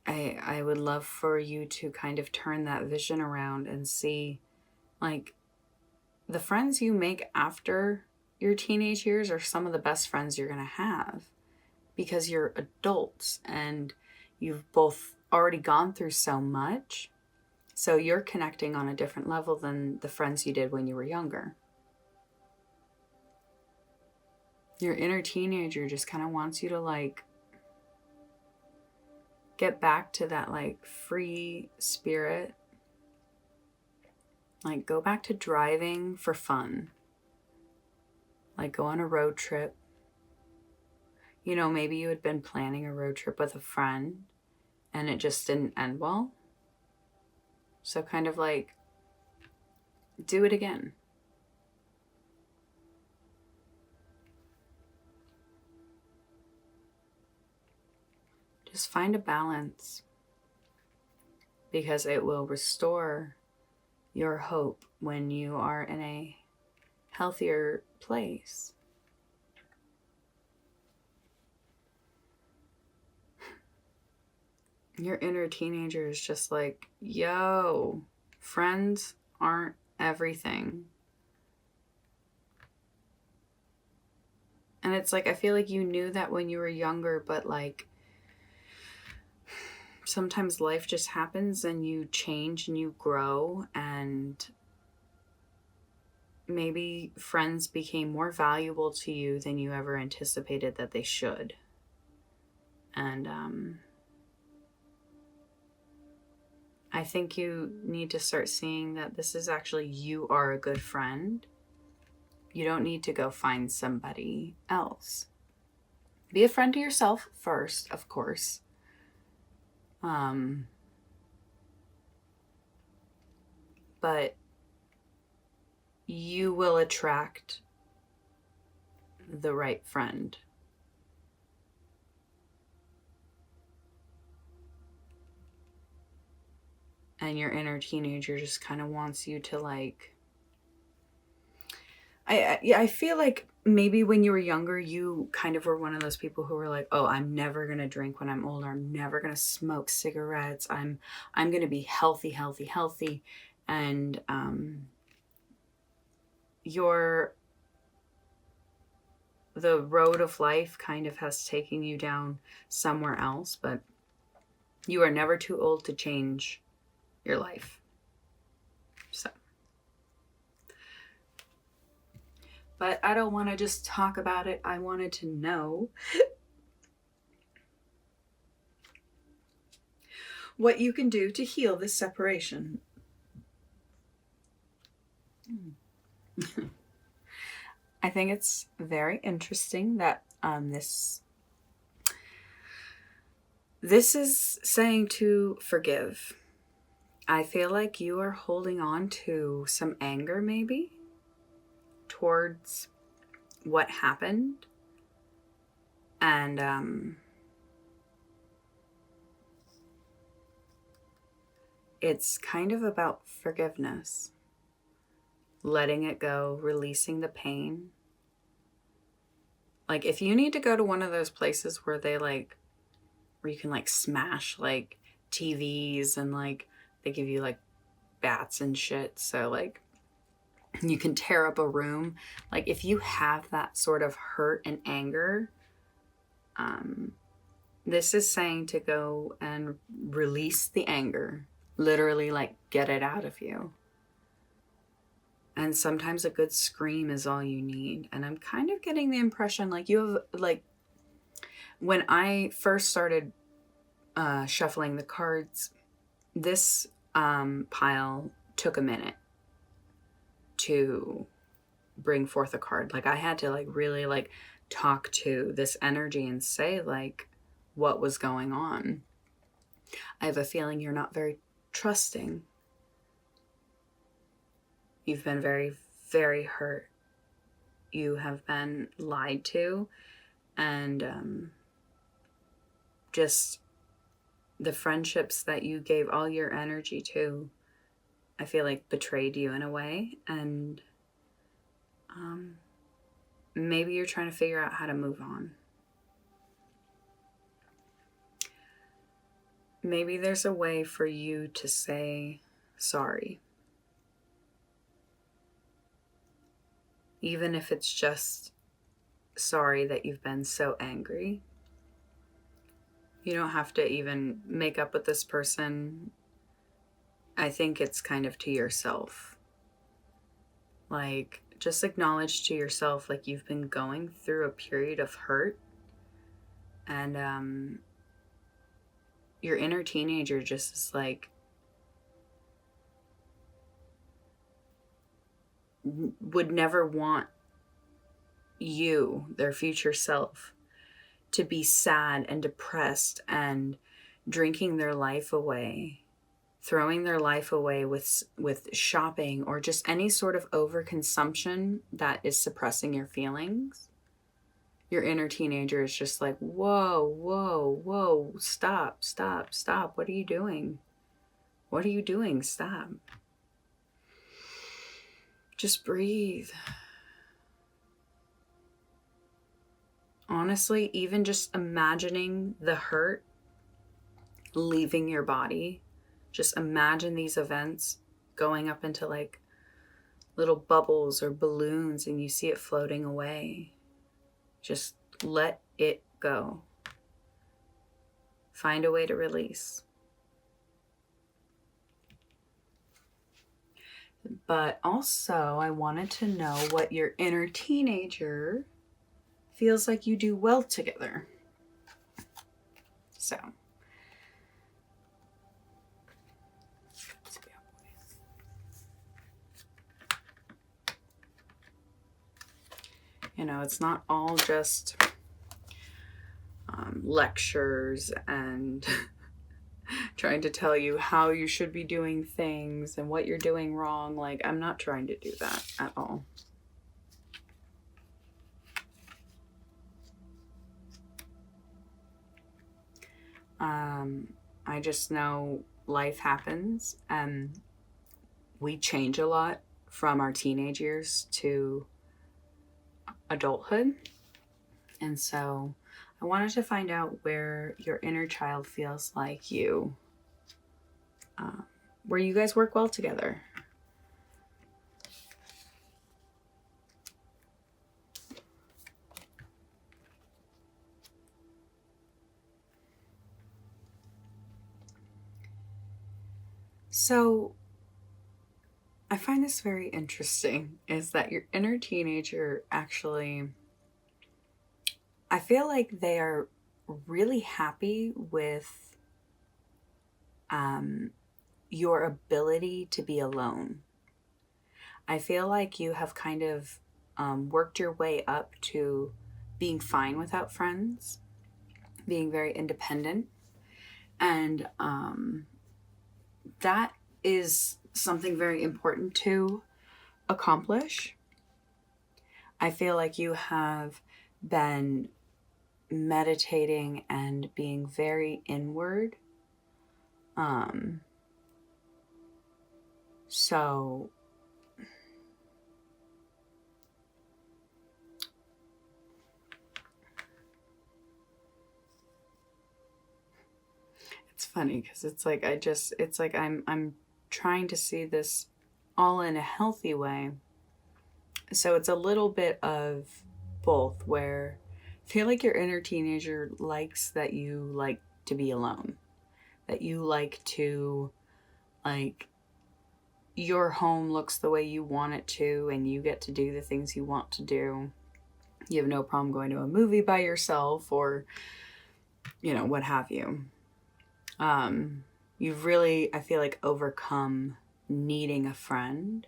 I would love for you to kind of turn that vision around and see, like, the friends you make after your teenage years are some of the best friends you're going to have, because you're adults and you've both already gone through so much. So you're connecting on a different level than the friends you did when you were younger. Your inner teenager just kind of wants you to like get back to that like free spirit. Like go back to driving for fun. Like go on a road trip. You know, maybe you had been planning a road trip with a friend and it just didn't end well. So kind of like do it again. Just find a balance, because it will restore your hope when you are in a healthier place. Your inner teenager is just like, yo, friends aren't everything. And it's like, I feel like you knew that when you were younger, but like, sometimes life just happens and you change and you grow, and maybe friends became more valuable to you than you ever anticipated that they should. And I think you need to start seeing that this is actually, you are a good friend. You don't need to go find somebody else. Be a friend to yourself first, of course. But you will attract the right friend. And your inner teenager just kind of wants you to like, I feel like maybe when you were younger, you kind of were one of those people who were like, oh, I'm never going to drink when I'm older. I'm never going to smoke cigarettes. I'm going to be healthy. And the road of life kind of has taken you down somewhere else, but you are never too old to change your life. So, but I don't want to just talk about it. I wanted to know what you can do to heal this separation. I think it's very interesting that this is saying to forgive. I feel like you are holding on to some anger maybe towards what happened. And it's kind of about forgiveness. Letting it go, releasing the pain. Like if you need to go to one of those places where where you can like smash like TVs and like they give you like bats and shit, so like you can tear up a room. Like if you have that sort of hurt and anger, this is saying to go and release the anger. Literally like get it out of you. And sometimes a good scream is all you need. And I'm kind of getting the impression like you have, like, when I first started shuffling the cards, this pile took a minute to bring forth a card. Like I had to like really like talk to this energy and say like what was going on. I have a feeling you're not very trusting. You've been very, very hurt. You have been lied to, and just the friendships that you gave all your energy to, I feel like betrayed you in a way. And maybe you're trying to figure out how to move on. Maybe there's a way for you to say sorry. Even if it's just sorry that you've been so angry. You don't have to even make up with this person I think it's kind of to yourself. Like, just acknowledge to yourself, like, you've been going through a period of hurt, and your inner teenager just is like, would never want you, their future self, to be sad and depressed and drinking their life away, throwing their life away with shopping or just any sort of overconsumption that is suppressing your feelings. Your inner teenager is just like, whoa, whoa, whoa, stop, stop, stop. What are you doing? What are you doing? Stop. Just breathe. Honestly, even just imagining the hurt leaving your body, just imagine these events going up into like little bubbles or balloons and you see it floating away. Just let it go. Find a way to release. But also, I wanted to know what your inner teenager feels like you do well together. So, you know, it's not all just lectures and trying to tell you how you should be doing things and what you're doing wrong. Like, I'm not trying to do that at all. I just know life happens and we change a lot from our teenage years to adulthood. And so I wanted to find out where your inner child feels like you, where you guys work well together. So I find this very interesting, is that your inner teenager actually, I feel like they are really happy with your ability to be alone. I feel like you have kind of worked your way up to being fine without friends, being very independent. And that is something very important to accomplish. I feel like you have been meditating and being very inward. So it's funny because it's like I'm trying to see this all in a healthy way. So it's a little bit of both, where I feel like your inner teenager likes that you like to be alone, that you like to, like, your home looks the way you want it to and you get to do the things you want to do. You have no problem going to a movie by yourself or, you know, what have you. You've really, I feel like, overcome needing a friend.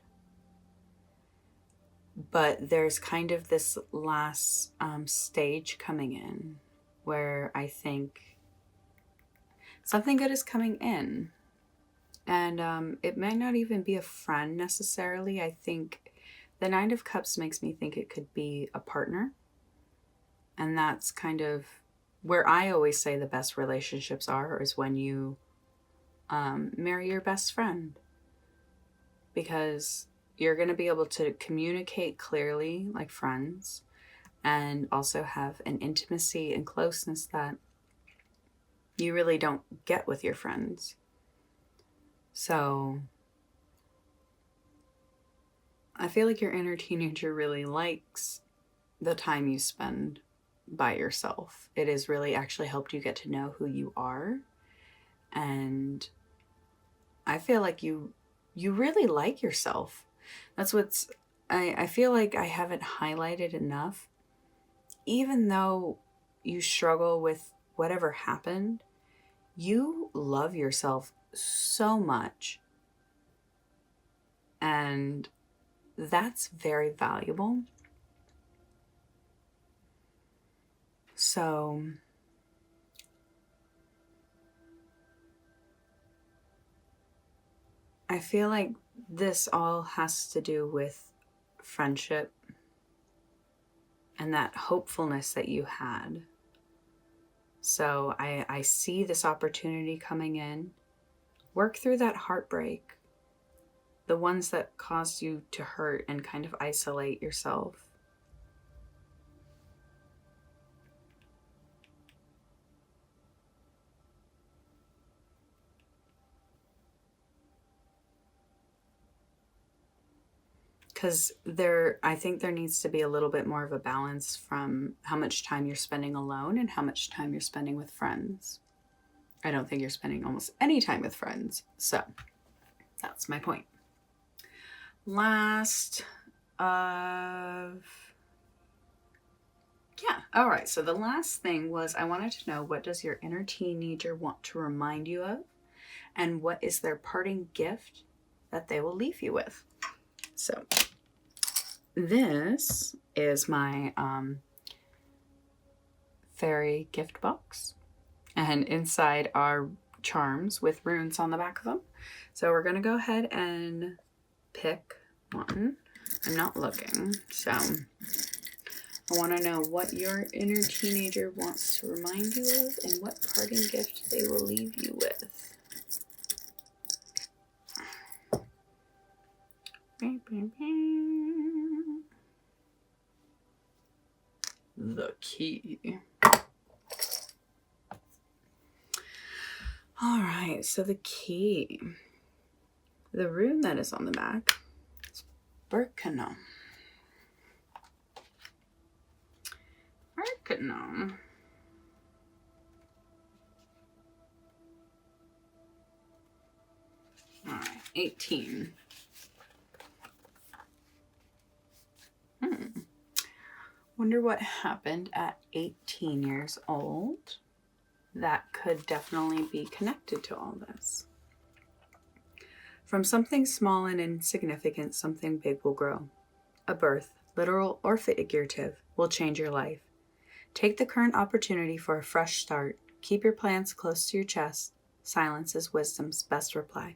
But there's kind of this last stage coming in where I think something good is coming in. And it might not even be a friend necessarily. I think the Nine of Cups makes me think it could be a partner. And that's kind of where I always say the best relationships are, is when you marry your best friend. Because you're going to be able to communicate clearly like friends and also have an intimacy and closeness that you really don't get with your friends. So I feel like your inner teenager really likes the time you spend by yourself. It has really actually helped you get to know who you are. And I feel like you really like yourself. That's what's I feel like I haven't highlighted enough. Even though you struggle with whatever happened, you love yourself so much. And that's very valuable. So I feel like this all has to do with friendship and that hopefulness that you had. So I see this opportunity coming in. Work through that heartbreak, the ones that caused you to hurt and kind of isolate yourself. Because I think there needs to be a little bit more of a balance from how much time you're spending alone and how much time you're spending with friends. I don't think you're spending almost any time with friends. So that's my point. Last of... Yeah, all right. So the last thing was I wanted to know, what does your inner teenager want to remind you of? And what is their parting gift that they will leave you with? So this is my fairy gift box. And inside are charms with runes on the back of them. So we're going to go ahead and pick one. I'm not looking, so I want to know what your inner teenager wants to remind you of and what parting gift they will leave you with. The key. All right, so the key. The rune that is on the back is Berkano. Berkano. All right, 18. Wonder what happened at 18 years old. That could definitely be connected to all this. From something small and insignificant, something big will grow. A birth, literal or figurative, will change your life. Take the current opportunity for a fresh start. Keep your plans close to your chest. Silence is wisdom's best reply.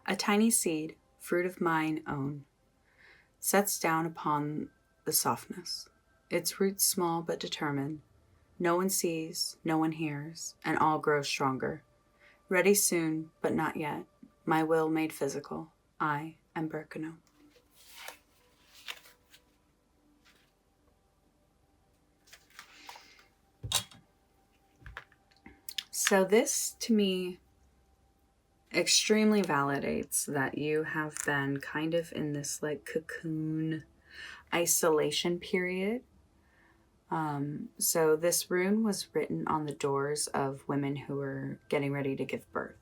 A tiny seed, fruit of mine own, sets down upon the softness. Its roots small but determined. No one sees, no one hears, and all grows stronger. Ready soon, but not yet. My will made physical. I am Berkano. So this, to me, extremely validates that you have been kind of in this like cocoon isolation period. So this rune was written on the doors of women who were getting ready to give birth.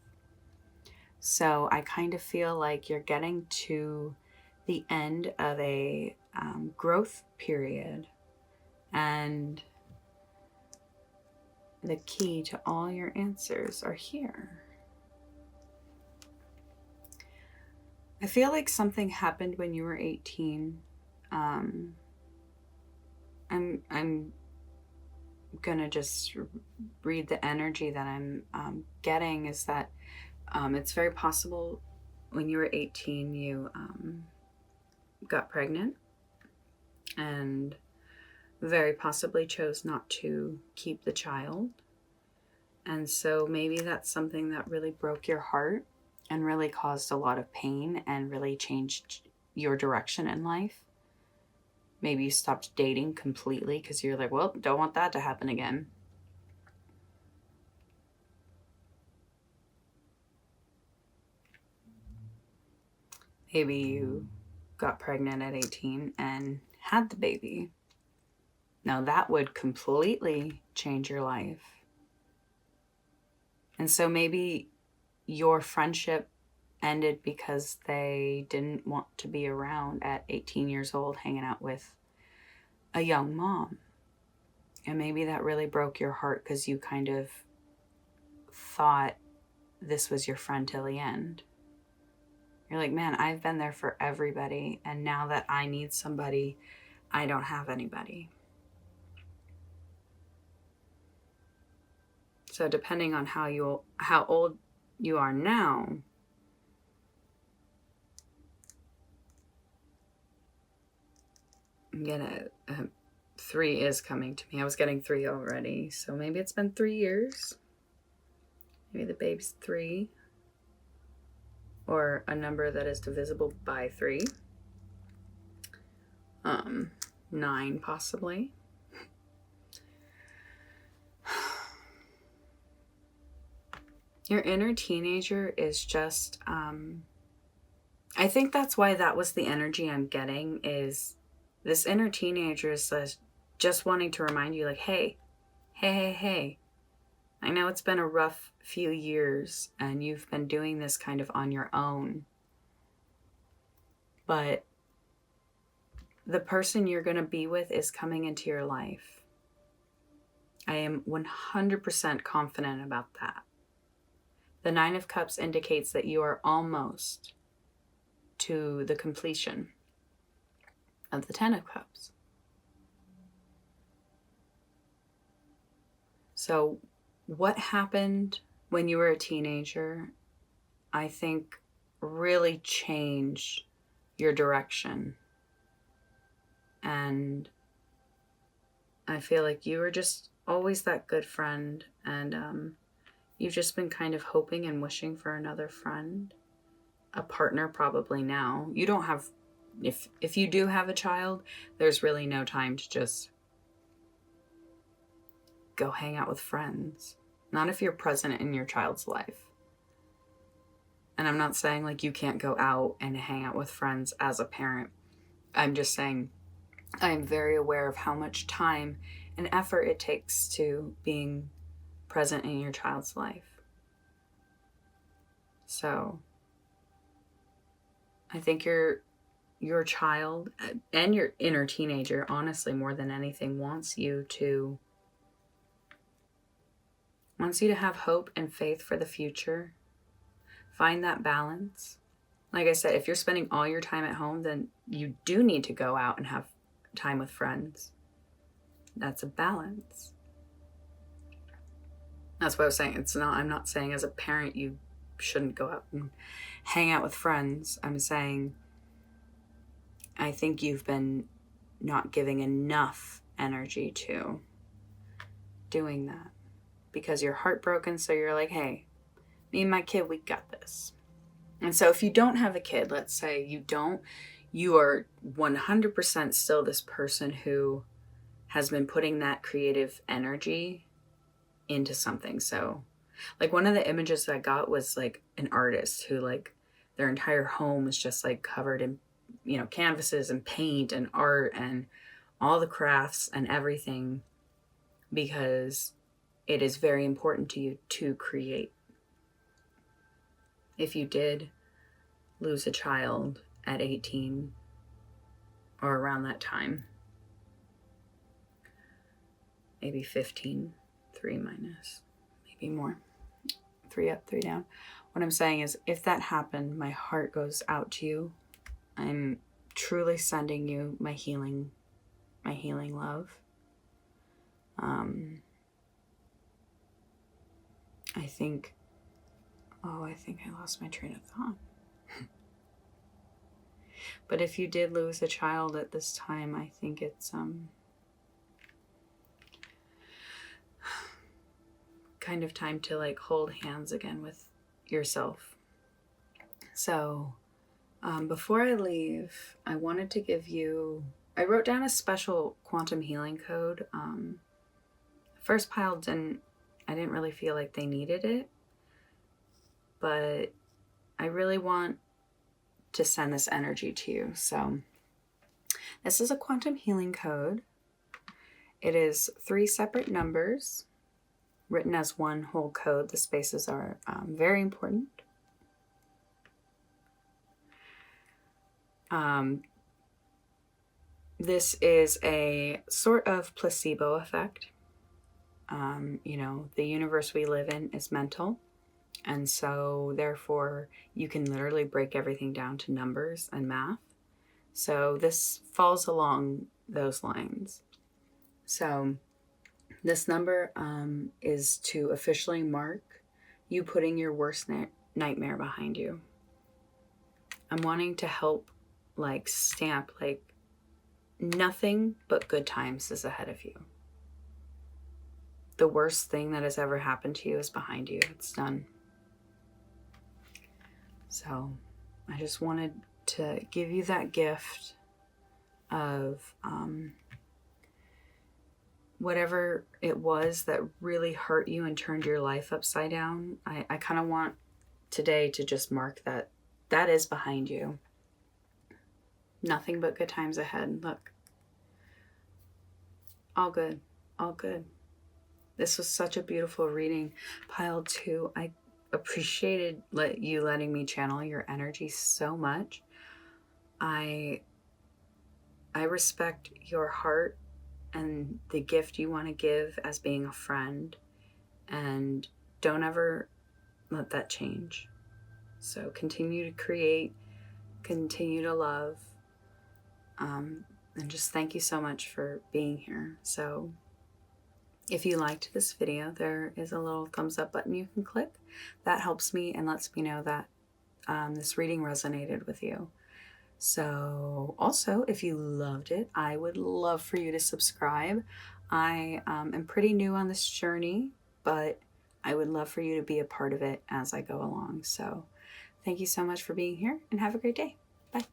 So I kind of feel like you're getting to the end of a growth period, and the key to all your answers are here. I feel like something happened when you were 18. I'm gonna just read the energy that I'm getting is that it's very possible when you were 18 you got pregnant and very possibly chose not to keep the child. And so maybe that's something that really broke your heart and really caused a lot of pain and really changed your direction in life. Maybe you stopped dating completely because you're like, well, don't want that to happen again. Maybe you got pregnant at 18 and had the baby. Now that would completely change your life. And so maybe your friendship ended because they didn't want to be around at 18 years old hanging out with a young mom. And maybe that really broke your heart because you kind of thought this was your friend till the end. You're like, man, I've been there for everybody, and now that I need somebody, I don't have anybody. So depending on how old you are now, I'm gonna 3 is coming to me. I was getting 3 already, so maybe it's been 3 years. Maybe the baby's 3, or a number that is divisible by 3. 9 possibly. Your inner teenager is just, I think that's why that was the energy I'm getting, is this inner teenager is just wanting to remind you, like, hey, I know it's been a rough few years and you've been doing this kind of on your own, but the person you're going to be with is coming into your life. I am 100% confident about that. The 9 of Cups indicates that you are almost to the completion of the 10 of Cups. So what happened when you were a teenager, I think, really changed your direction. And I feel like you were just always that good friend, and you've just been kind of hoping and wishing for another friend, a partner probably now. You don't have, if you do have a child, there's really no time to just go hang out with friends. Not if you're present in your child's life. And I'm not saying like you can't go out and hang out with friends as a parent. I'm just saying I'm very aware of how much time and effort it takes to being present in your child's life. So I think your child and your inner teenager, honestly, more than anything, wants you to have hope and faith for the future. Find that balance. Like I said, if you're spending all your time at home, then you do need to go out and have time with friends. That's a balance. That's what I was saying. I'm not saying as a parent you shouldn't go out and hang out with friends. I'm saying I think you've been not giving enough energy to doing that because you're heartbroken. So you're like, hey, me and my kid, we got this. And so if you don't have a kid, let's say you are 100% still this person who has been putting that creative energy into something. So like one of the images that I got was like an artist who like their entire home is just like covered in, canvases and paint and art and all the crafts and everything, because it is very important to you to create. If you did lose a child at 18 or around that time, maybe 15, 3 minus, maybe more, 3 up, 3 down. What I'm saying is, if that happened, my heart goes out to you. I'm truly sending you my healing love. I think I lost my train of thought. But if you did lose a child at this time, I think it's kind of time to like hold hands again with yourself. So before I leave, I wanted to give you, I wrote down a special quantum healing code. First pile I didn't really feel like they needed it, but I really want to send this energy to you. So this is a quantum healing code. It is 3 separate numbers. written as one whole code. The spaces are very important. This is a sort of placebo effect. You know, the universe we live in is mental. And so, therefore, you can literally break everything down to numbers and math. So, this falls along those lines. So, this number is to officially mark you putting your worst nightmare behind you. I'm wanting to help, like, stamp, like, nothing but good times is ahead of you. The worst thing that has ever happened to you is behind you. It's done. So I just wanted to give you that gift of whatever it was that really hurt you and turned your life upside down. I kind of want today to just mark that that is behind you. Nothing but good times ahead. Look. All good. All good. This was such a beautiful reading. Pile 2, I appreciated you letting me channel your energy so much. I respect your heart and the gift you want to give as being a friend, and don't ever let that change. So continue to create, continue to love, and just thank you so much for being here. So if you liked this video, there is a little thumbs up button you can click. That helps me and lets me know that this reading resonated with you. So also, if you loved it, I would love for you to subscribe. I am pretty new on this journey, but I would love for you to be a part of it as I go along. So thank you so much for being here and have a great day. Bye.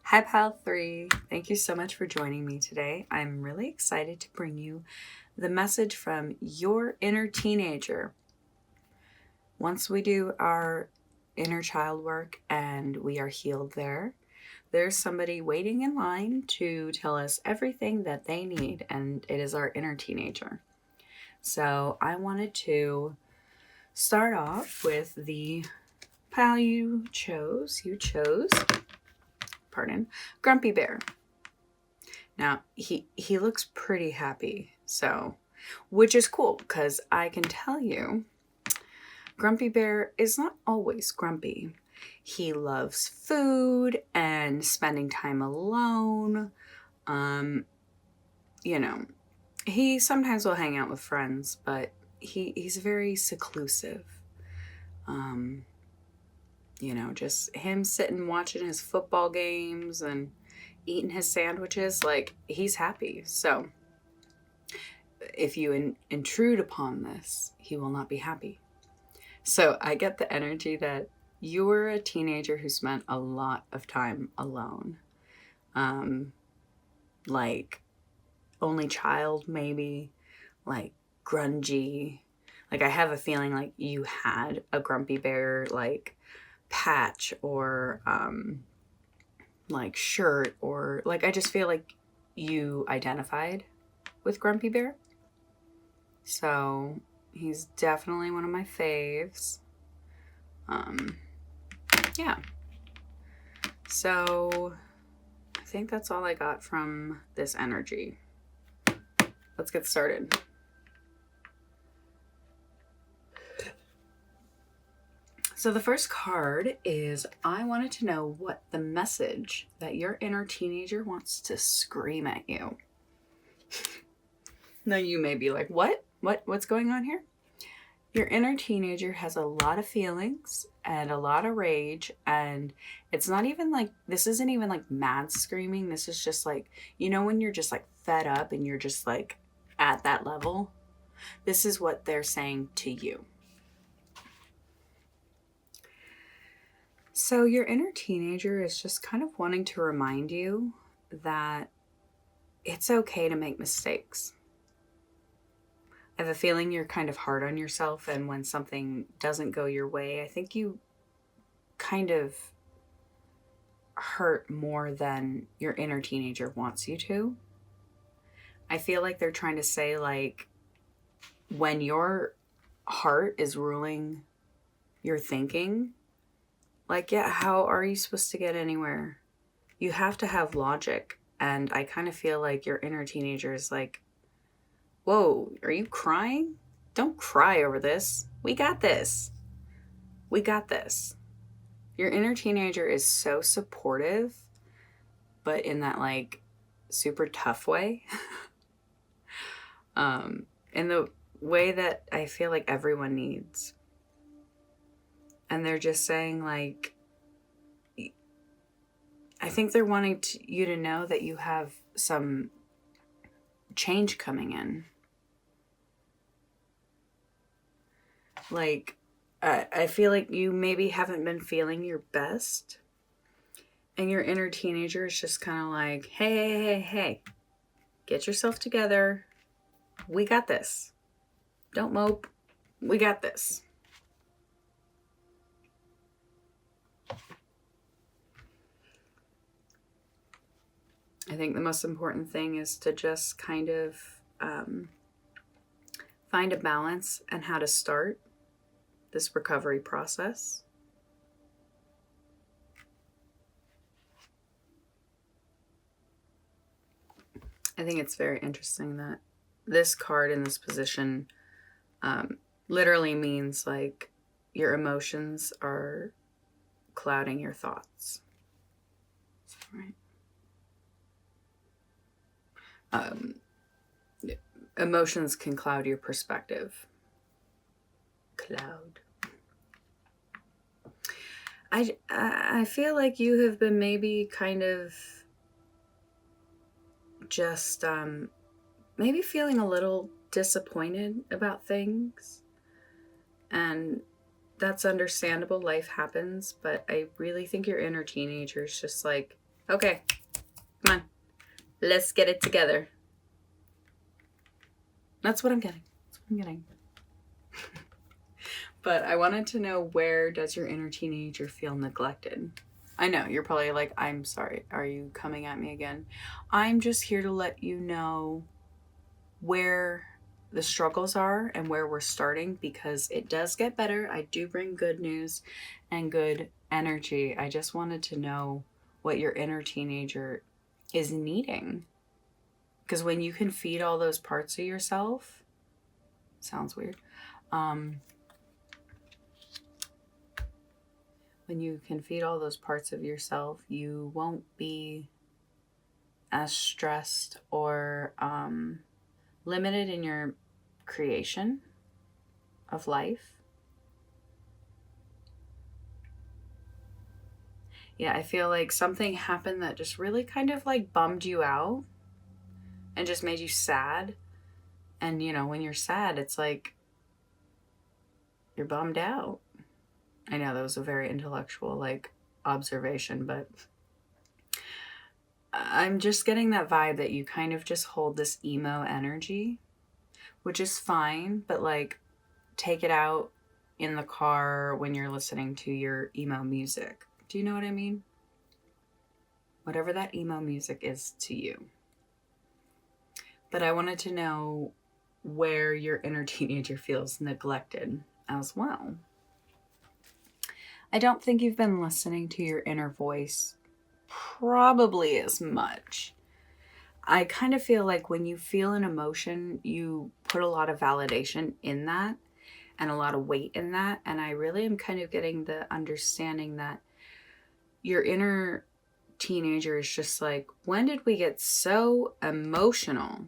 Hi, Pile 3. Thank you so much for joining me today. I'm really excited to bring you the message from your inner teenager. Once we do our inner child work and we are healed there, there's somebody waiting in line to tell us everything that they need, and it is our inner teenager. So I wanted to start off with the pile you chose. Grumpy Bear. Now, he looks pretty happy, so, which is cool, because I can tell you, Grumpy Bear is not always grumpy. He loves food and spending time alone. You know, he sometimes will hang out with friends, but he's very seclusive. You know, just him sitting watching his football games and eating his sandwiches, like, he's happy. So if you intrude upon this, he will not be happy. So I get the energy that you were a teenager who spent a lot of time alone. Like only child, maybe, like grungy. Like, I have a feeling like you had a Grumpy Bear, like, patch or like shirt, or like, I just feel like you identified with Grumpy Bear. So he's definitely one of my faves. Yeah. So I think that's all I got from this energy. Let's get started. So the first card is, I wanted to know what the message that your inner teenager wants to scream at you. Now you may be like, what's going on here? Your inner teenager has a lot of feelings and a lot of rage, and it's not even like, this isn't even like mad screaming. This is just like, you know, when you're just like fed up and you're just like at that level, this is what they're saying to you. So your inner teenager is just kind of wanting to remind you that it's okay to make mistakes. I have a feeling you're kind of hard on yourself, and when something doesn't go your way, I think you kind of hurt more than your inner teenager wants you to. I feel like they're trying to say, like, when your heart is ruling your thinking, like, yeah, how are you supposed to get anywhere? You have to have logic. And I kind of feel like your inner teenager is like, whoa, are you crying? Don't cry over this. We got this. We got this. Your inner teenager is so supportive, but in that, like, super tough way. In the way that I feel like everyone needs. And they're just saying, like, I think they're wanting you to know that you have some change coming in. Like, I feel like you maybe haven't been feeling your best. And your inner teenager is just kind of like, hey, get yourself together. We got this. Don't mope. We got this. I think the most important thing is to just kind of find a balance and how to start this recovery process. I think it's very interesting that this card in this position literally means, like, your emotions are clouding your thoughts. Right. Emotions can cloud your perspective. Cloud. I feel like you have been maybe kind of just maybe feeling a little disappointed about things. And that's understandable. Life happens. But I really think your inner teenager is just like, okay, come on. Let's get it together. That's what I'm getting. But I wanted to know, where does your inner teenager feel neglected? I know, you're probably like, I'm sorry. Are you coming at me again? I'm just here to let you know where the struggles are and where we're starting, because it does get better. I do bring good news and good energy. I just wanted to know what your inner teenager is needing. Because when you can feed all those parts of yourself, sounds weird. When you can feed all those parts of yourself, you won't be as stressed or limited in your creation of life. Yeah, I feel like something happened that just really kind of like bummed you out and just made you sad. And, you know, when you're sad, it's like you're bummed out. I know that was a very intellectual, like, observation, but I'm just getting that vibe that you kind of just hold this emo energy, which is fine, but, like, take it out in the car when you're listening to your emo music. Do you know what I mean? Whatever that emo music is to you. But I wanted to know where your inner teenager feels neglected as well. I don't think you've been listening to your inner voice probably as much. I kind of feel like when you feel an emotion, you put a lot of validation in that and a lot of weight in that. And I really am kind of getting the understanding that your inner teenager is just like, when did we get so emotional?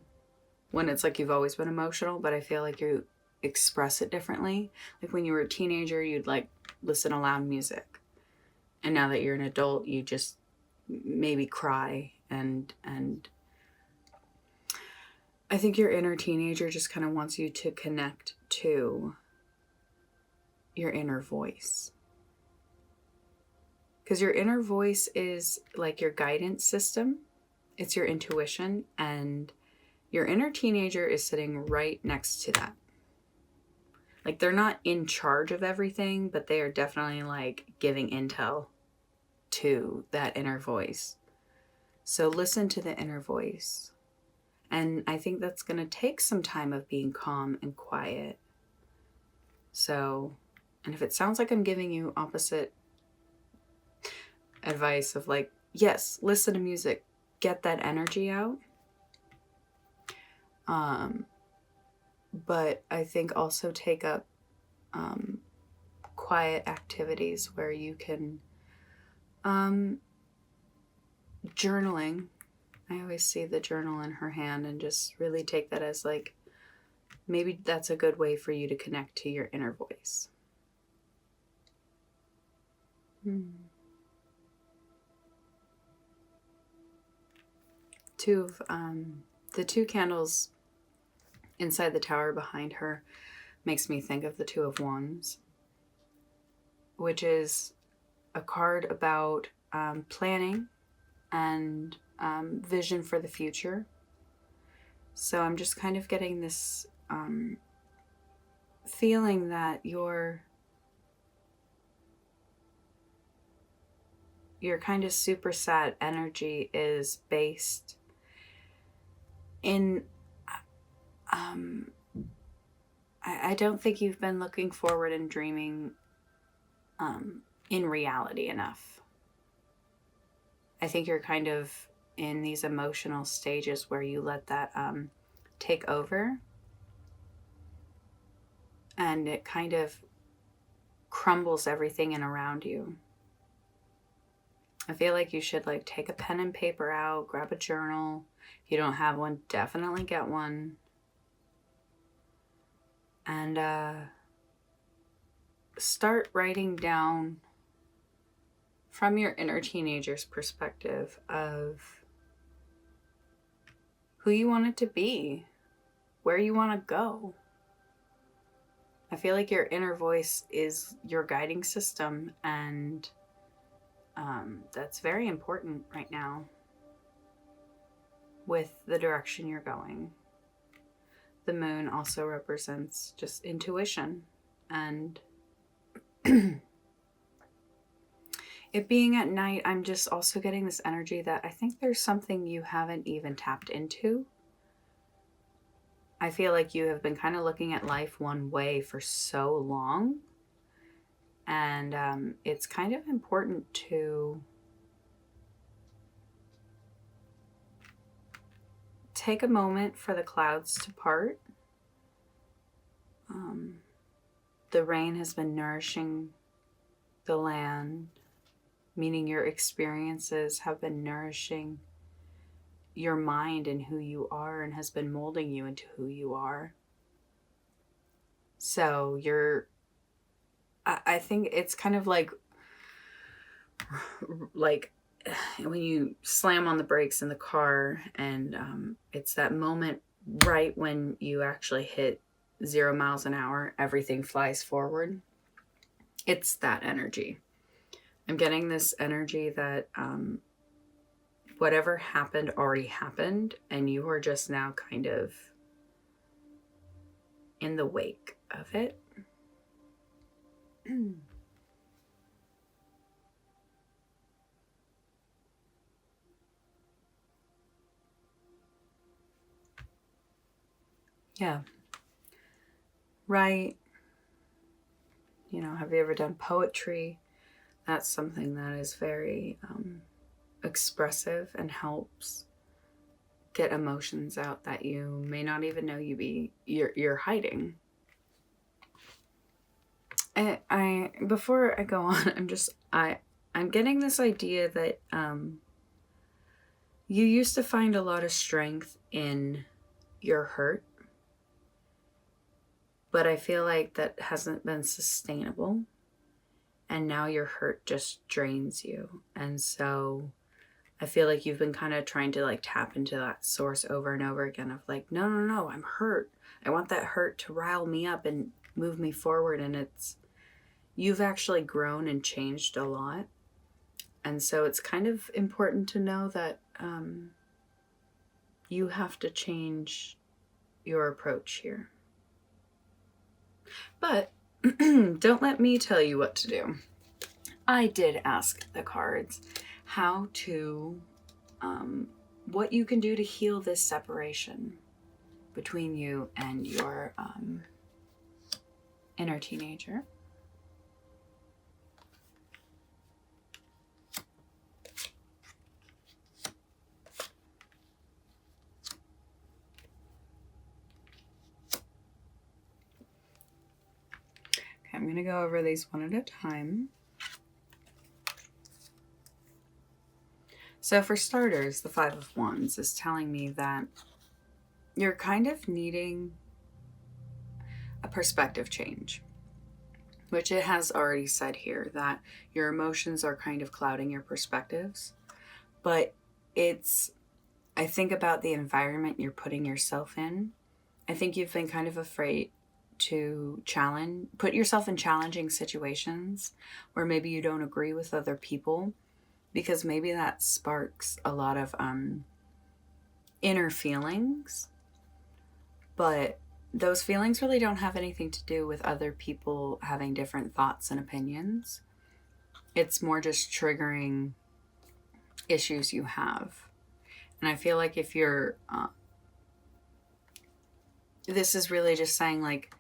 When it's like you've always been emotional, but I feel like you express it differently. Like when you were a teenager, you'd like listen to loud music. And now that you're an adult, you just maybe cry and I think your inner teenager just kind of wants you to connect to your inner voice. Because your inner voice is like your guidance system. It's your intuition, and your inner teenager is sitting right next to that. Like, they're not in charge of everything, but they are definitely like giving intel to that inner voice. So listen to the inner voice And I think that's going to take some time of being calm and quiet. So, and if it sounds like I'm giving you opposite advice of like, yes, listen to music, get that energy out. But I think also take up quiet activities where you can journaling. I always see the journal in her hand and just really take that as like, maybe that's a good way for you to connect to your inner voice. The two candles inside the tower behind her makes me think of the Two of Wands, which is a card about planning and vision for the future. So I'm just kind of getting this feeling that your kind of super sad energy is based in I don't think you've been looking forward and dreaming in reality enough. I think you're kind of in these emotional stages where you let that take over, and it kind of crumbles everything in around you. I feel like you should like take a pen and paper out, grab a journal. If you don't have one, definitely get one. And start writing down from your inner teenager's perspective of who you want it to be, where you want to go. I feel like your inner voice is your guiding system, and that's very important right now with the direction you're going. The moon also represents just intuition, and it being at night, I'm just also getting this energy that I think there's something you haven't even tapped into. I feel like you have been kind of looking at life one way for so long, and it's kind of important to take a moment for the clouds to part. The rain has been nourishing the land, meaning your experiences have been nourishing your mind and who you are, and has been molding you into who you are. So I think it's kind of like when you slam on the brakes in the car, and it's that moment right when you actually hit 0 miles an hour, everything flies forward. It's that energy. I'm getting this energy that whatever happened already happened, and you are just now kind of in the wake of it. Yeah. Right. You know, have you ever done poetry? That's something that is very expressive and helps get emotions out that you may not even know you're hiding. I before I go on, I'm getting this idea that you used to find a lot of strength in your hurt, but I feel like that hasn't been sustainable, and now your hurt just drains you. And so I feel like you've been kind of trying to like tap into that source over and over again of like, no, I'm hurt. I want that hurt to rile me up and move me forward. And you've actually grown and changed a lot. And so it's kind of important to know that you have to change your approach here. But don't let me tell you what to do. I did ask the cards how to what you can do to heal this separation between you and your inner teenager. Okay, I'm going to go over these one at a time. So for starters, the Five of Wands is telling me that you're kind of needing a perspective change, which it has already said here that your emotions are kind of clouding your perspectives. But I think about the environment you're putting yourself in. I think you've been kind of afraid to put yourself in challenging situations where maybe you don't agree with other people, because maybe that sparks a lot of inner feelings. But those feelings really don't have anything to do with other people having different thoughts and opinions. It's more just triggering issues you have. And I feel like if you're, this is really just saying, like,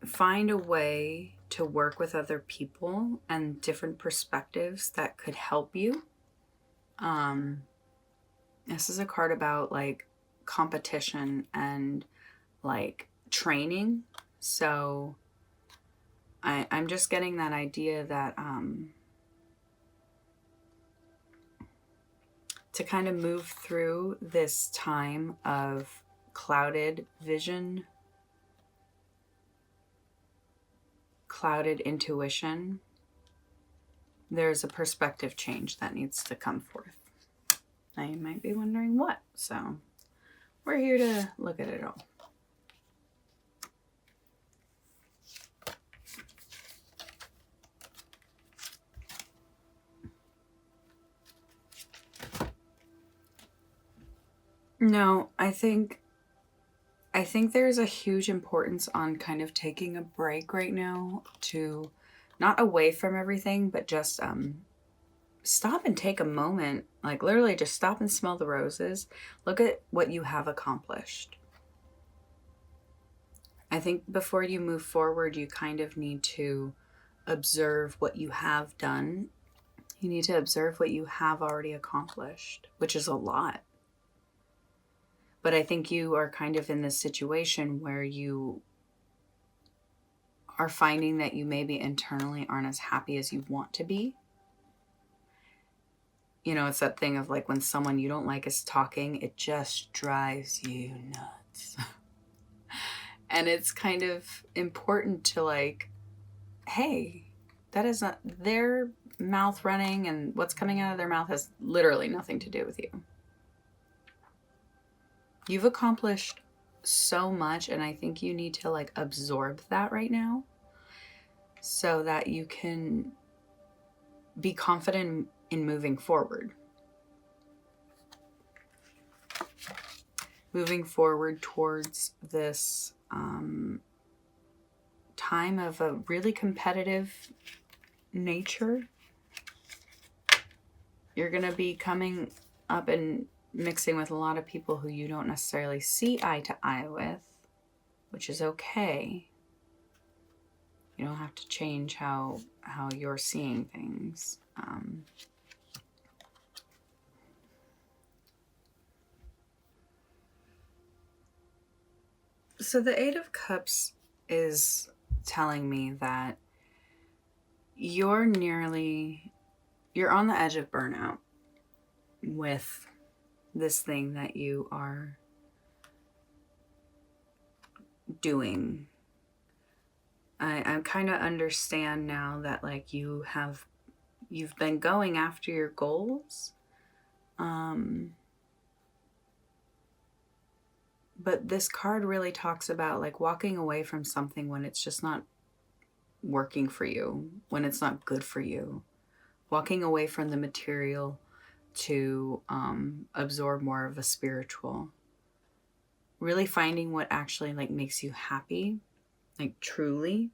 find a way to work with other people and different perspectives that could help you. This is a card about like competition and like training. So I'm just getting that idea that to kind of move through this time of clouded vision, clouded intuition, there's a perspective change that needs to come forth. Now you might be wondering what, so we're here to look at it all. No, I think there's a huge importance on kind of taking a break right now, to not away from everything, but just stop and take a moment, like literally just stop and smell the roses. Look at what you have accomplished. I think before you move forward, you kind of need to observe what you have done. You need to observe what you have already accomplished, which is a lot. But I think you are kind of in this situation where you are finding that you maybe internally aren't as happy as you want to be. You know, it's that thing of like when someone you don't like is talking, it just drives you nuts. And it's kind of important to like, hey, that is not their mouth running, and what's coming out of their mouth has literally nothing to do with you. You've accomplished so much, and I think you need to like absorb that right now so that you can be confident in moving forward. Moving forward towards this time of a really competitive nature. You're going to be coming up and mixing with a lot of people who you don't necessarily see eye to eye with, which is okay. You don't have to change how you're seeing things. So the Eight of Cups is telling me that you're on the edge of burnout with this thing that you are doing. I kind of understand now that like you've been going after your goals, but this card really talks about like walking away from something when it's just not working for you, when it's not good for you, walking away from the material to absorb more of a spiritual, really finding what actually like makes you happy, like truly,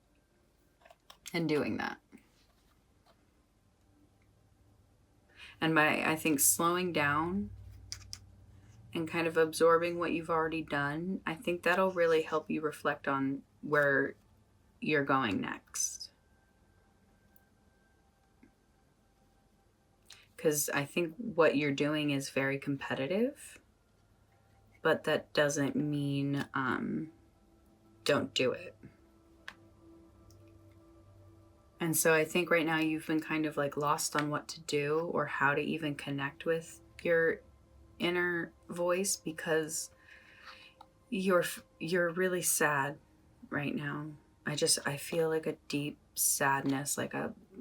and doing that. And by, I think, slowing down and kind of absorbing what you've already done, I think that'll really help you reflect on where you're going next. Because I think what you're doing is very competitive, but that doesn't mean don't do it. And so I think right now you've been kind of like lost on what to do or how to even connect with your inner voice, because you're really sad right now. I feel like a deep sadness, like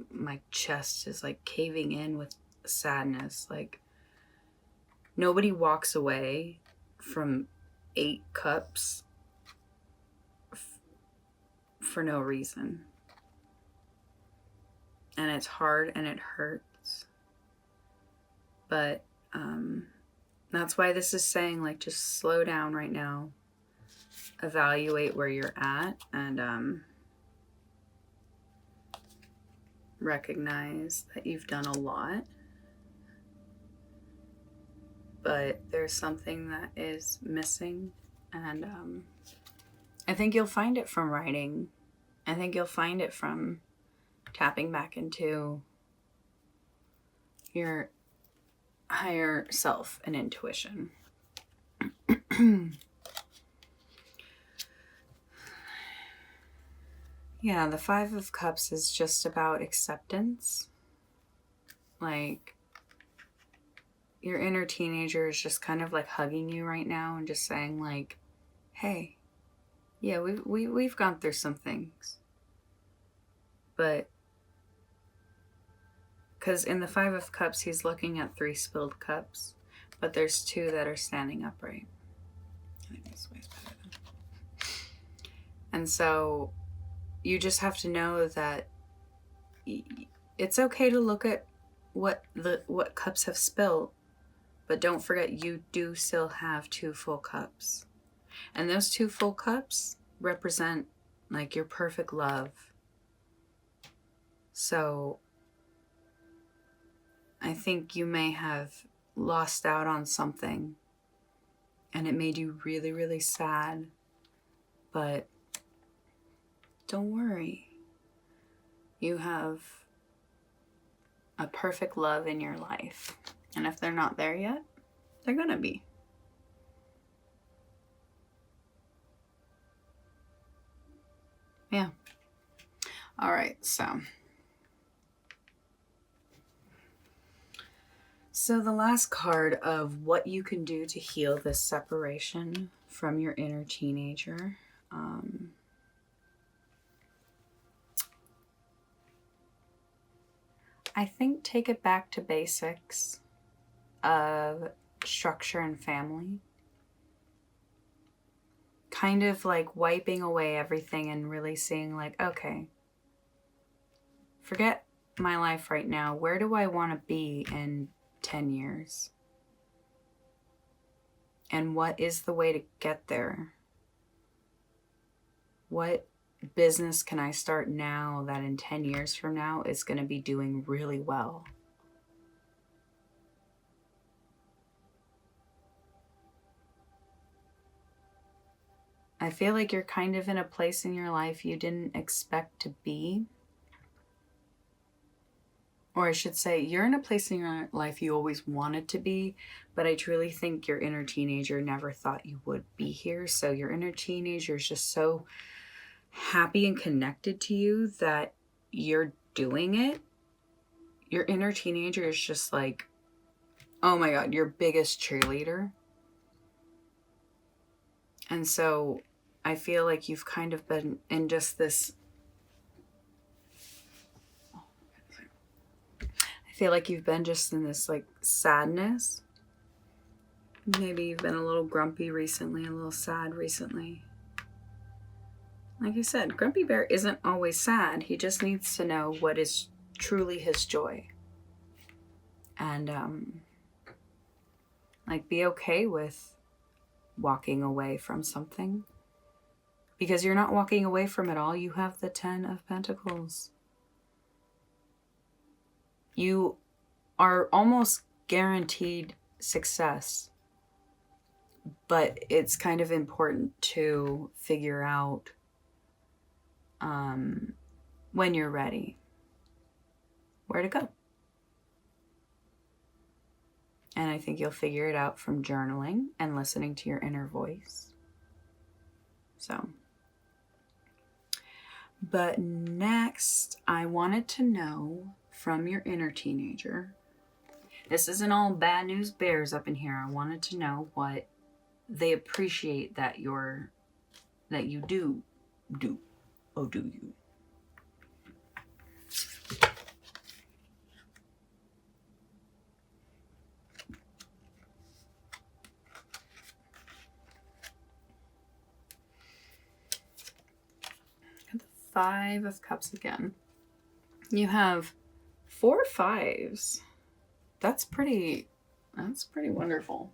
my chest is like caving in with sadness. Like nobody walks away from 8 cups for no reason. And it's hard and it hurts. But that's why this is saying, like, just slow down right now. Evaluate where you're at and recognize that you've done a lot. But there's something that is missing. And I think you'll find it from writing. I think you'll find it from tapping back into your higher self and intuition. Yeah, the 5 of Cups is just about acceptance. Like, your inner teenager is just kind of like hugging you right now and just saying like, hey, yeah, we've gone through some things. But because in the 5 of Cups, he's looking at 3 spilled cups, but there's 2 that are standing upright. I think this way's better than. And so you just have to know that it's okay to look at what cups have spilled, but don't forget you do still have 2 full cups. And those 2 full cups represent like your perfect love. So I think you may have lost out on something and it made you really, really sad. But don't worry. You have a perfect love in your life. And if they're not there yet, they're gonna be. Yeah. All right, So the last card of what you can do to heal this separation from your inner teenager. I think take it back to basics of structure and family. Kind of like wiping away everything and really seeing like, okay, forget my life right now. Where do I want to be in 10 years? And what is the way to get there? What business can I start now that in 10 years from now is going to be doing really well? I feel like you're kind of in a place in your life you didn't expect to be. Or I should say, you're in a place in your life you always wanted to be, but I truly think your inner teenager never thought you would be here. So your inner teenager is just so happy and connected to you that you're doing it. Your inner teenager is just like, oh my God, your biggest cheerleader. And so I feel like you've kind of been in just this, I feel like you've been just in this like sadness. Maybe you've been a little grumpy recently, a little sad recently. Like I said, Grumpy Bear isn't always sad. He just needs to know what is truly his joy. And like be okay with walking away from something. Because you're not walking away from it all. You have the 10 of Pentacles. You are almost guaranteed success. But it's kind of important to figure out when you're ready where to go. And I think you'll figure it out from journaling and listening to your inner voice. So, but next, I wanted to know from your inner teenager. This isn't all bad news bears up in here. I wanted to know what they appreciate that you do. Oh, do you? The 5 of Cups again. You have 4 5s. That's pretty wonderful.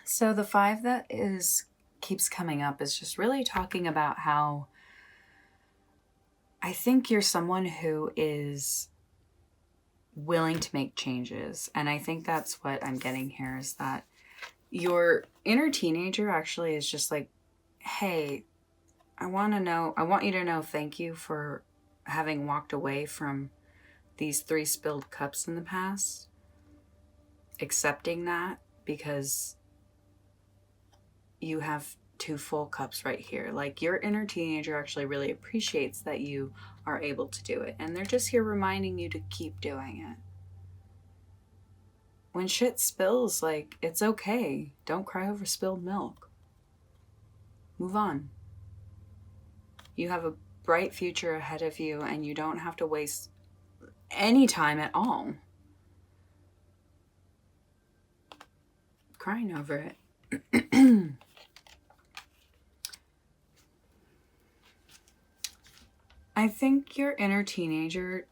So the 5 that keeps coming up is just really talking about how I think you're someone who is willing to make changes. And I think that's what I'm getting here, is that your inner teenager actually is just like, hey, I want you to know thank you for having walked away from these 3 spilled cups in the past. Accepting that, because you have 2 full cups right here. Like, your inner teenager actually really appreciates that you are able to do it. And they're just here reminding you to keep doing it. When shit spills, like, it's okay. Don't cry over spilled milk. Move on. You have a bright future ahead of you, and you don't have to waste any time at all crying over it. I think your inner teenager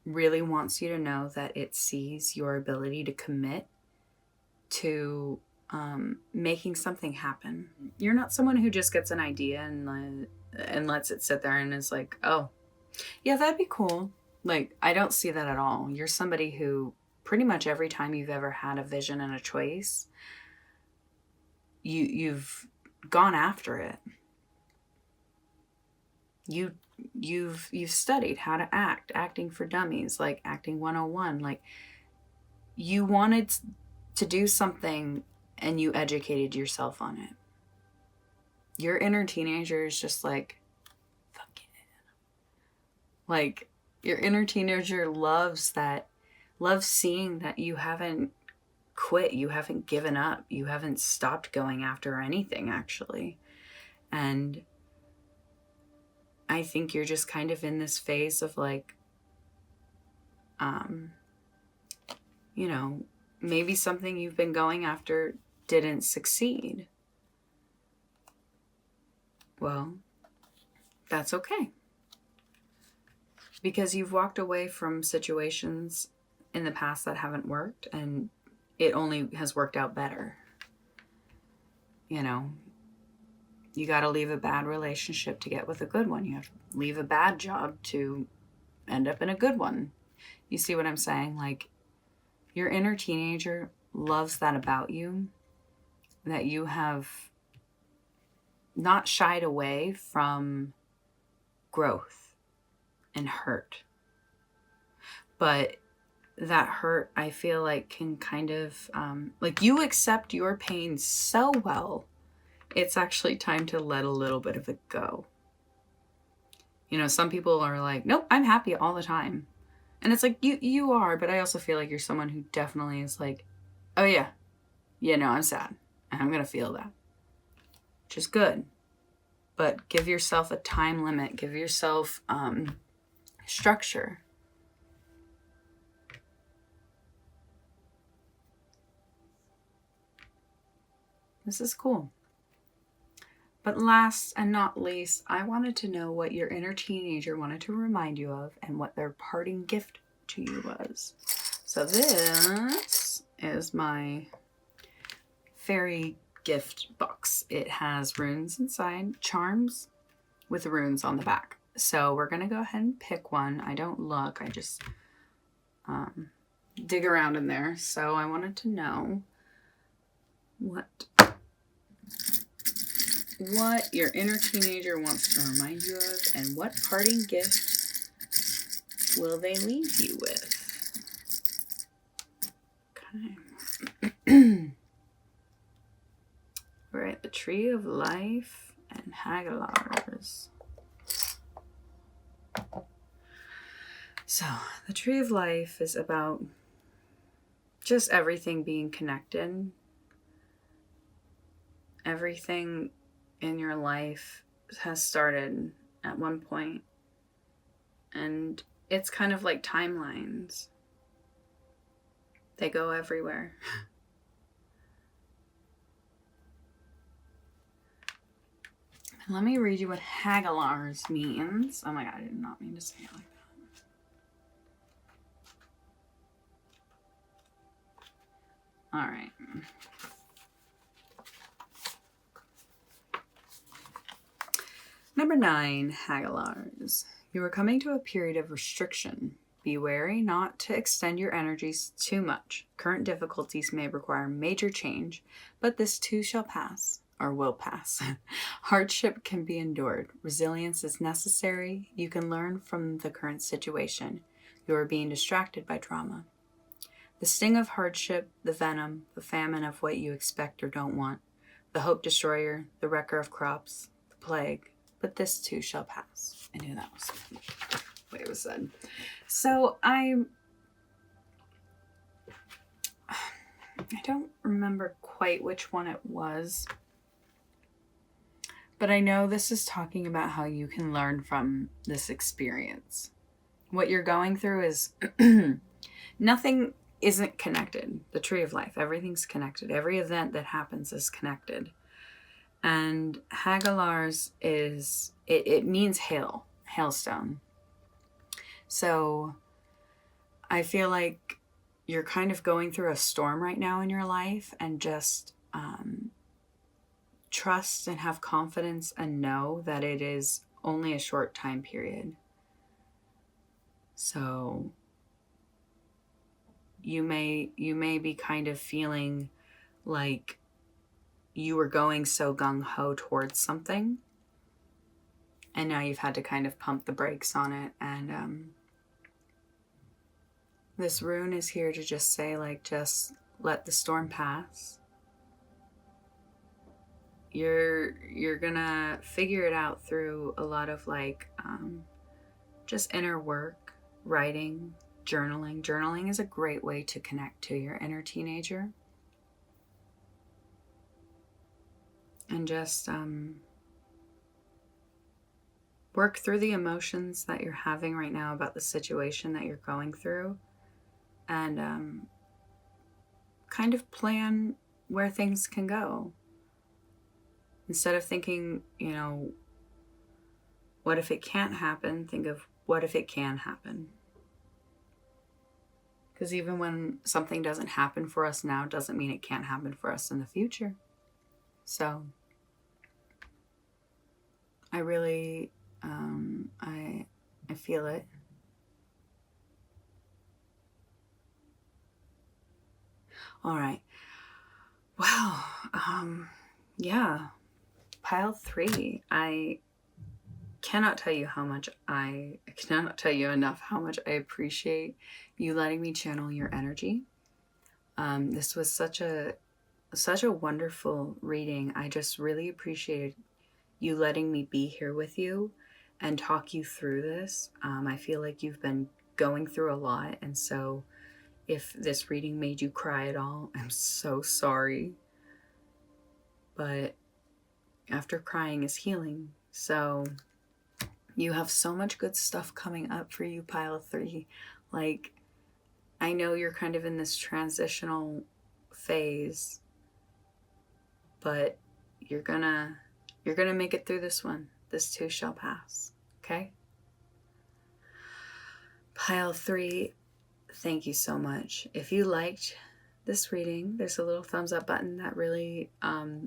really wants you to know that it sees your ability to commit to making something happen. You're not someone who just gets an idea and lets it sit there and is like, oh, yeah, that'd be cool. Like, I don't see that at all. You're somebody who pretty much every time you've ever had a vision and a choice, you've gone after it. You've studied how to act, acting for dummies, like acting 101. Like, you wanted to do something and you educated yourself on it. Your inner teenager is just like, fuck it. Like, your inner teenager loves seeing that you haven't quit, you haven't given up, you haven't stopped going after anything, actually. And I think you're just kind of in this phase of like, maybe something you've been going after didn't succeed. Well, that's okay. Because you've walked away from situations in the past that haven't worked, and it only has worked out better. You got to leave a bad relationship to get with a good one. You have to leave a bad job to end up in a good one. You see what I'm saying? Like, your inner teenager loves that about you, that you have not shied away from growth and hurt. But that hurt, I feel like, can kind of, like, you accept your pain so well, it's actually time to let a little bit of it go. Some people are like, nope, I'm happy all the time. And it's like, you are, but I also feel like you're someone who definitely is like, oh yeah, I'm sad. And I'm going to feel that. Which is good. But give yourself a time limit. Give yourself structure. This is cool. But last and not least, I wanted to know what your inner teenager wanted to remind you of and what their parting gift to you was. So this is my fairy gift box. It has runes inside, charms with runes on the back. So we're going to go ahead and pick one. I don't look, I just dig around in there. So I wanted to know what your inner teenager wants to remind you of, and what parting gift will they leave you with. Okay. We're at the Tree of Life and Hagalars. So the Tree of Life is about just everything being connected. Everything in your life has started at one point, and it's kind of like timelines. They go everywhere. Let me read you what Hagalars means. Oh my god, I did not mean to say it like that. Alright. Number 9, Hagalars. You are coming to a period of restriction. Be wary not to extend your energies too much. Current difficulties may require major change, but this too shall pass, or will pass. Hardship can be endured. Resilience is necessary. You can learn from the current situation. You are being distracted by drama. The sting of hardship, the venom, the famine of what you expect or don't want, the hope destroyer, the wrecker of crops, the plague, but this too shall pass. I knew that was the way it was said. So I don't remember quite which one it was, but I know this is talking about how you can learn from this experience. What you're going through is nothing isn't connected. The Tree of Life, everything's connected. Every event that happens is connected. And Hagalars is, it means hailstone. So I feel like you're kind of going through a storm right now in your life, and just trust and have confidence and know that it is only a short time period. So you may be kind of feeling like you were going so gung-ho towards something, and now you've had to kind of pump the brakes on it. And this rune is here to just say, like, just let the storm pass. You're gonna figure it out through a lot of like just inner work, writing, journaling. Journaling is a great way to connect to your inner teenager. And just work through the emotions that you're having right now about the situation that you're going through, and kind of plan where things can go. Instead of thinking, you know, what if it can't happen, think of what if it can happen. Because even when something doesn't happen for us now, doesn't mean it can't happen for us in the future. So I really, I feel it. All right. Wow. Yeah. Pile 3. I cannot tell you enough how much I appreciate you letting me channel your energy. This was such a wonderful reading. I just really appreciated you letting me be here with you and talk you through this. I feel like you've been going through a lot, and so if this reading made you cry at all, I'm so sorry. But after crying is healing. So you have so much good stuff coming up for you, Pile 3. Like, I know you're kind of in this transitional phase, but you're gonna make it through this one. This too shall pass. Okay? Pile 3, thank you so much. If you liked this reading, there's a little thumbs up button that really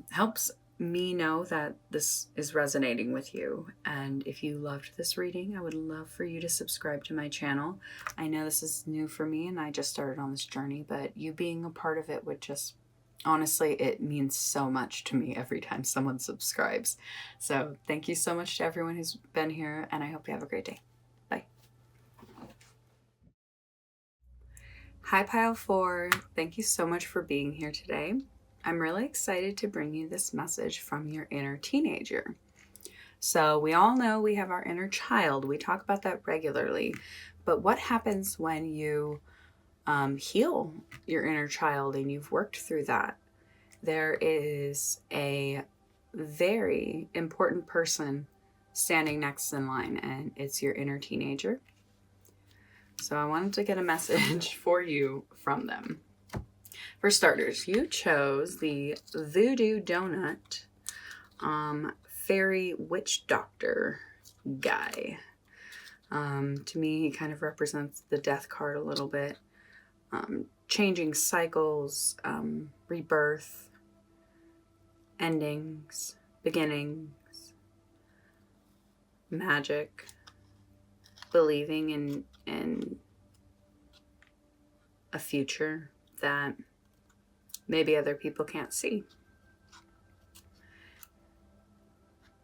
helps me know that this is resonating with you. And if you loved this reading, I would love for you to subscribe to my channel. I know this is new for me and I just started on this journey, but you being a part of it would just, honestly, it means so much to me every time someone subscribes. So thank you so much to everyone who's been here, and I hope you have a great day. Bye. Hi, Pile 4. Thank you so much for being here today. I'm really excited to bring you this message from your inner teenager. So we all know we have our inner child. We talk about that regularly. But what happens when you heal your inner child and you've worked through that? There is a very important person standing next in line, and it's your inner teenager. So I wanted to get a message for you from them. For starters, you chose the Voodoo Donut Fairy Witch Doctor guy. To me, he kind of represents the death card a little bit. Changing cycles, rebirth, endings, beginnings, magic, believing in a future that maybe other people can't see.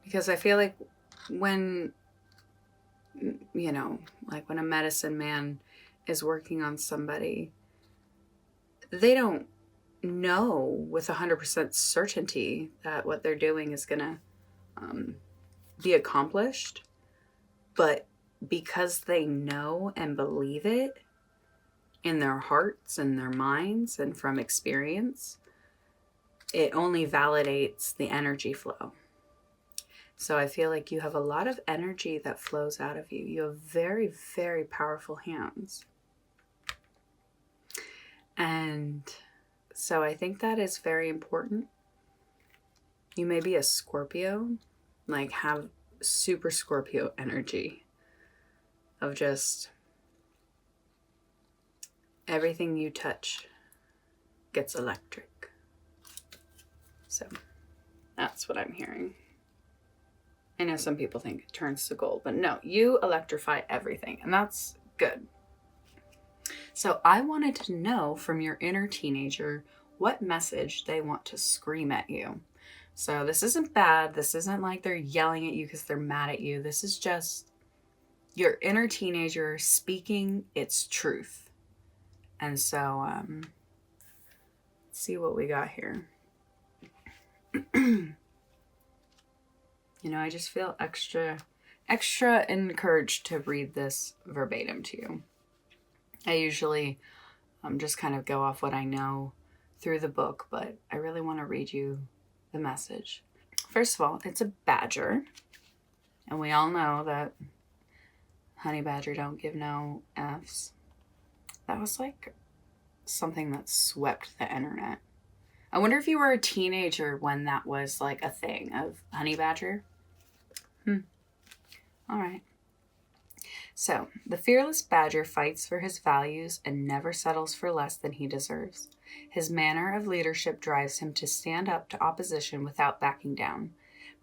Because I feel like when, when a medicine man is working on somebody, they don't know with 100% certainty that what they're doing is going to be accomplished. But because they know and believe it in their hearts and their minds and from experience, it only validates the energy flow. So I feel like you have a lot of energy that flows out of you. You have very, very powerful hands. And so I think that is very important. You may be a Scorpio, like have super Scorpio energy of just everything you touch gets electric. So that's what I'm hearing. I know some people think it turns to gold, but no, you electrify everything, and that's good. So I wanted to know from your inner teenager what message they want to scream at you. So this isn't bad. This isn't like they're yelling at you because they're mad at you. This is just your inner teenager speaking its truth. And so let's see what we got here. I just feel extra encouraged to read this verbatim to you. I usually just kind of go off what I know through the book, but I really want to read you the message. First of all, it's a badger. And we all know that honey badger don't give no Fs. That was like something that swept the internet. I wonder if you were a teenager when that was like a thing of honey badger. All right. So, the fearless badger fights for his values and never settles for less than he deserves. His manner of leadership drives him to stand up to opposition without backing down.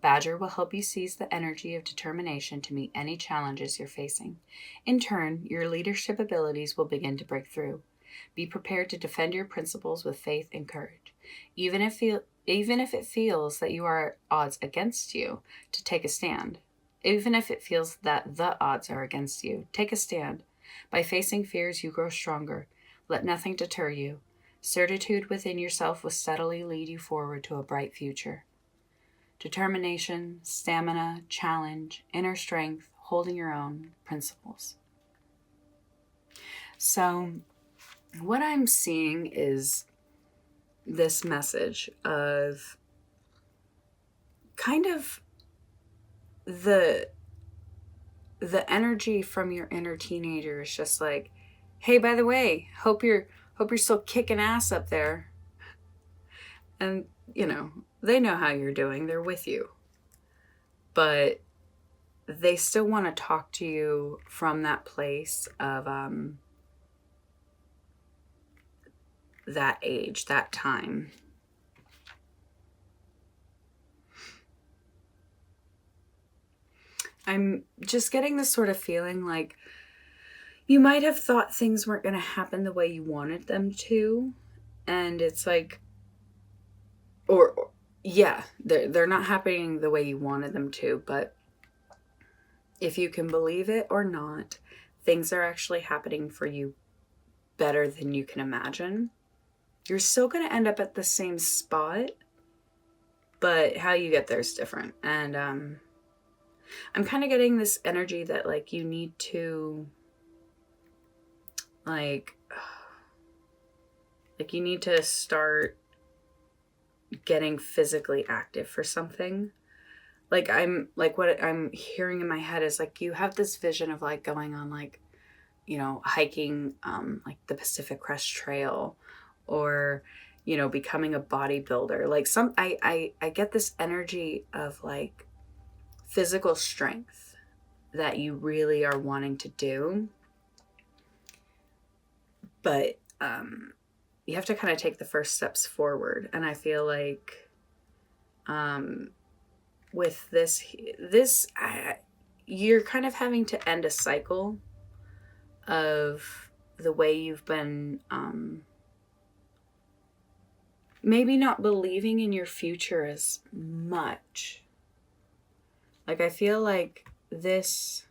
Badger will help you seize the energy of determination to meet any challenges you're facing. In turn, your leadership abilities will begin to break through. Be prepared to defend your principles with faith and courage. Even if it feels that you are at odds against you, to take a stand. Even if it feels that the odds are against you, take a stand. By facing fears, you grow stronger. Let nothing deter you. Certitude within yourself will steadily lead you forward to a bright future. Determination, stamina, challenge, inner strength, holding your own, principles. So, what I'm seeing is this message of kind of the energy from your inner teenager is just like, hey, by the way, hope you're still kicking ass up there. And they know how you're doing, they're with you, but they still want to talk to you from that place of that age, that time. I'm just getting this sort of feeling like you might have thought things weren't going to happen the way you wanted them to. And it's like, or yeah, they're not happening the way you wanted them to. But if you can believe it or not, things are actually happening for you better than you can imagine. You're still going to end up at the same spot, but how you get there is different. And I'm kind of getting this energy that like you need to like you need to start getting physically active for something. Like I'm like what I'm hearing in my head is like you have this vision of like going on like, you know, hiking like the Pacific Crest Trail, or you know, becoming a bodybuilder. Like I get this energy of like physical strength that you really are wanting to do. But you have to kind of take the first steps forward. And I feel like with you're kind of having to end a cycle of the way you've been maybe not believing in your future as much. Like I feel like this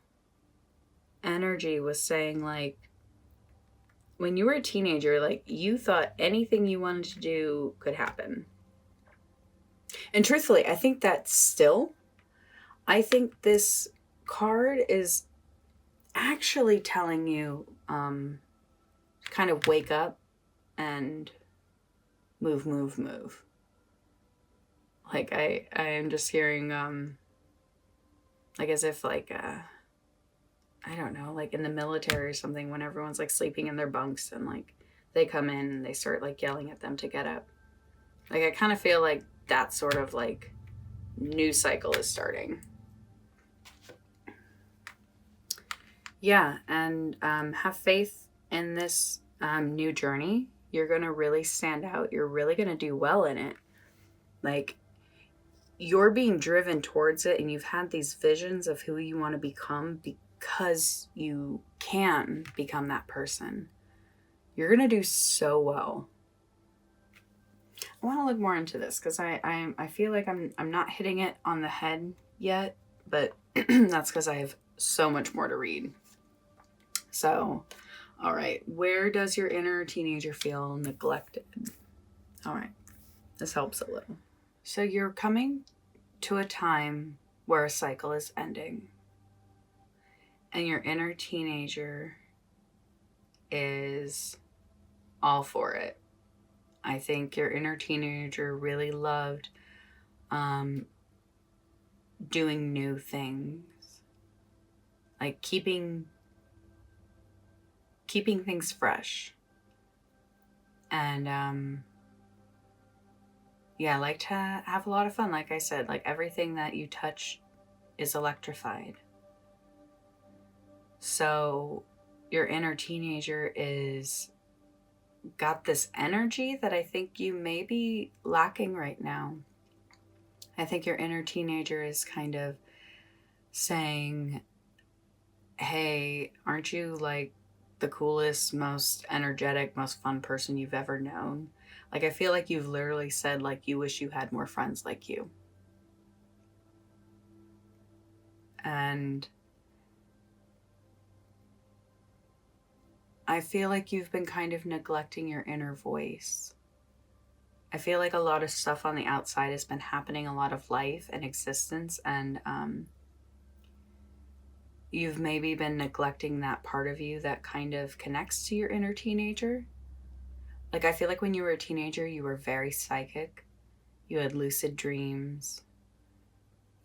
energy was saying like when you were a teenager, like you thought anything you wanted to do could happen. And truthfully, I think that still, I think this card is actually telling you kind of wake up and move. Like I am just hearing like as if like I don't know, like in the military or something, when everyone's like sleeping in their bunks and like they come in and they start like yelling at them to get up. Like I kind of feel like that sort of like news cycle is starting. Yeah, and have faith in this new journey. You're going to really stand out. You're really going to do well in it. Like, you're being driven towards it, and you've had these visions of who you want to become because you can become that person. You're going to do so well. I want to look more into this because I feel like I'm not hitting it on the head yet, but that's because I have so much more to read. So, all right, where does your inner teenager feel neglected? All right, this helps a little. So you're coming to a time where a cycle is ending, and your inner teenager is all for it. I think your inner teenager really loved doing new things, like keeping things fresh. And yeah, I like to have a lot of fun. Like I said, like everything that you touch is electrified. So your inner teenager is got this energy that I think you may be lacking right now. I think your inner teenager is kind of saying, hey, aren't you like the coolest, most energetic, most fun person you've ever known? Like, I feel like you've literally said, like, you wish you had more friends like you. And I feel like you've been kind of neglecting your inner voice. I feel like a lot of stuff on the outside has been happening, a lot of life and existence, and you've maybe been neglecting that part of you that kind of connects to your inner teenager. Like, I feel like when you were a teenager, you were very psychic. You had lucid dreams.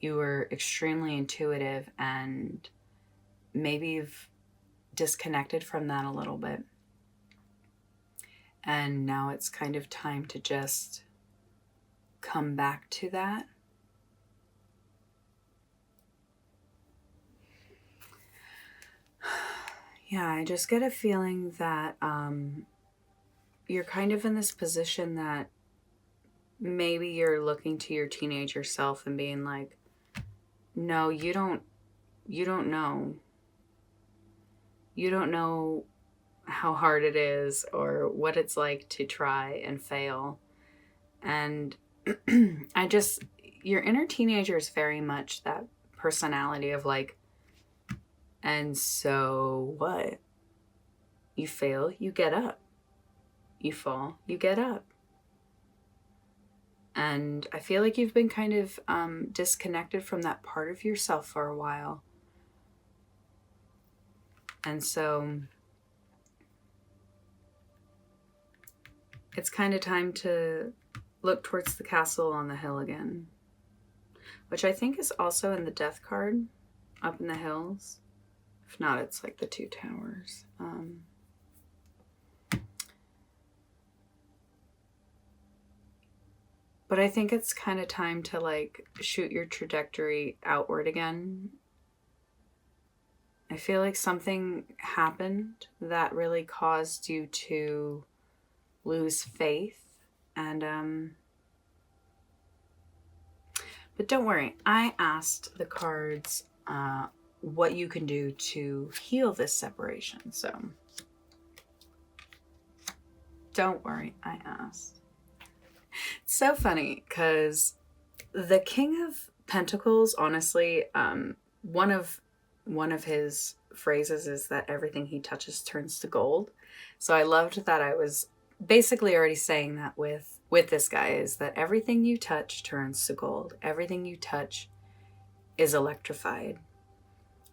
You were extremely intuitive, and maybe you've disconnected from that a little bit. And now it's kind of time to just come back to that. Yeah, I just get a feeling that you're kind of in this position that maybe you're looking to your teenager self and being like, no, you don't know. You don't know how hard it is or what it's like to try and fail. And your inner teenager is very much that personality of like, and so what? You fail, you get up. You fall, you get up. And I feel like you've been kind of disconnected from that part of yourself for a while. And so it's kind of time to look towards the castle on the hill again, which I think is also in the death card up in the hills. If not, it's like the two towers. But I think it's kind of time to like shoot your trajectory outward again. I feel like something happened that really caused you to lose faith. And but don't worry, I asked the cards what you can do to heal this separation. So don't worry, I asked. It's so funny because the King of Pentacles, honestly, one of his phrases is that everything he touches turns to gold. So I loved that I was basically already saying that with this guy, is that everything you touch turns to gold. Everything you touch is electrified.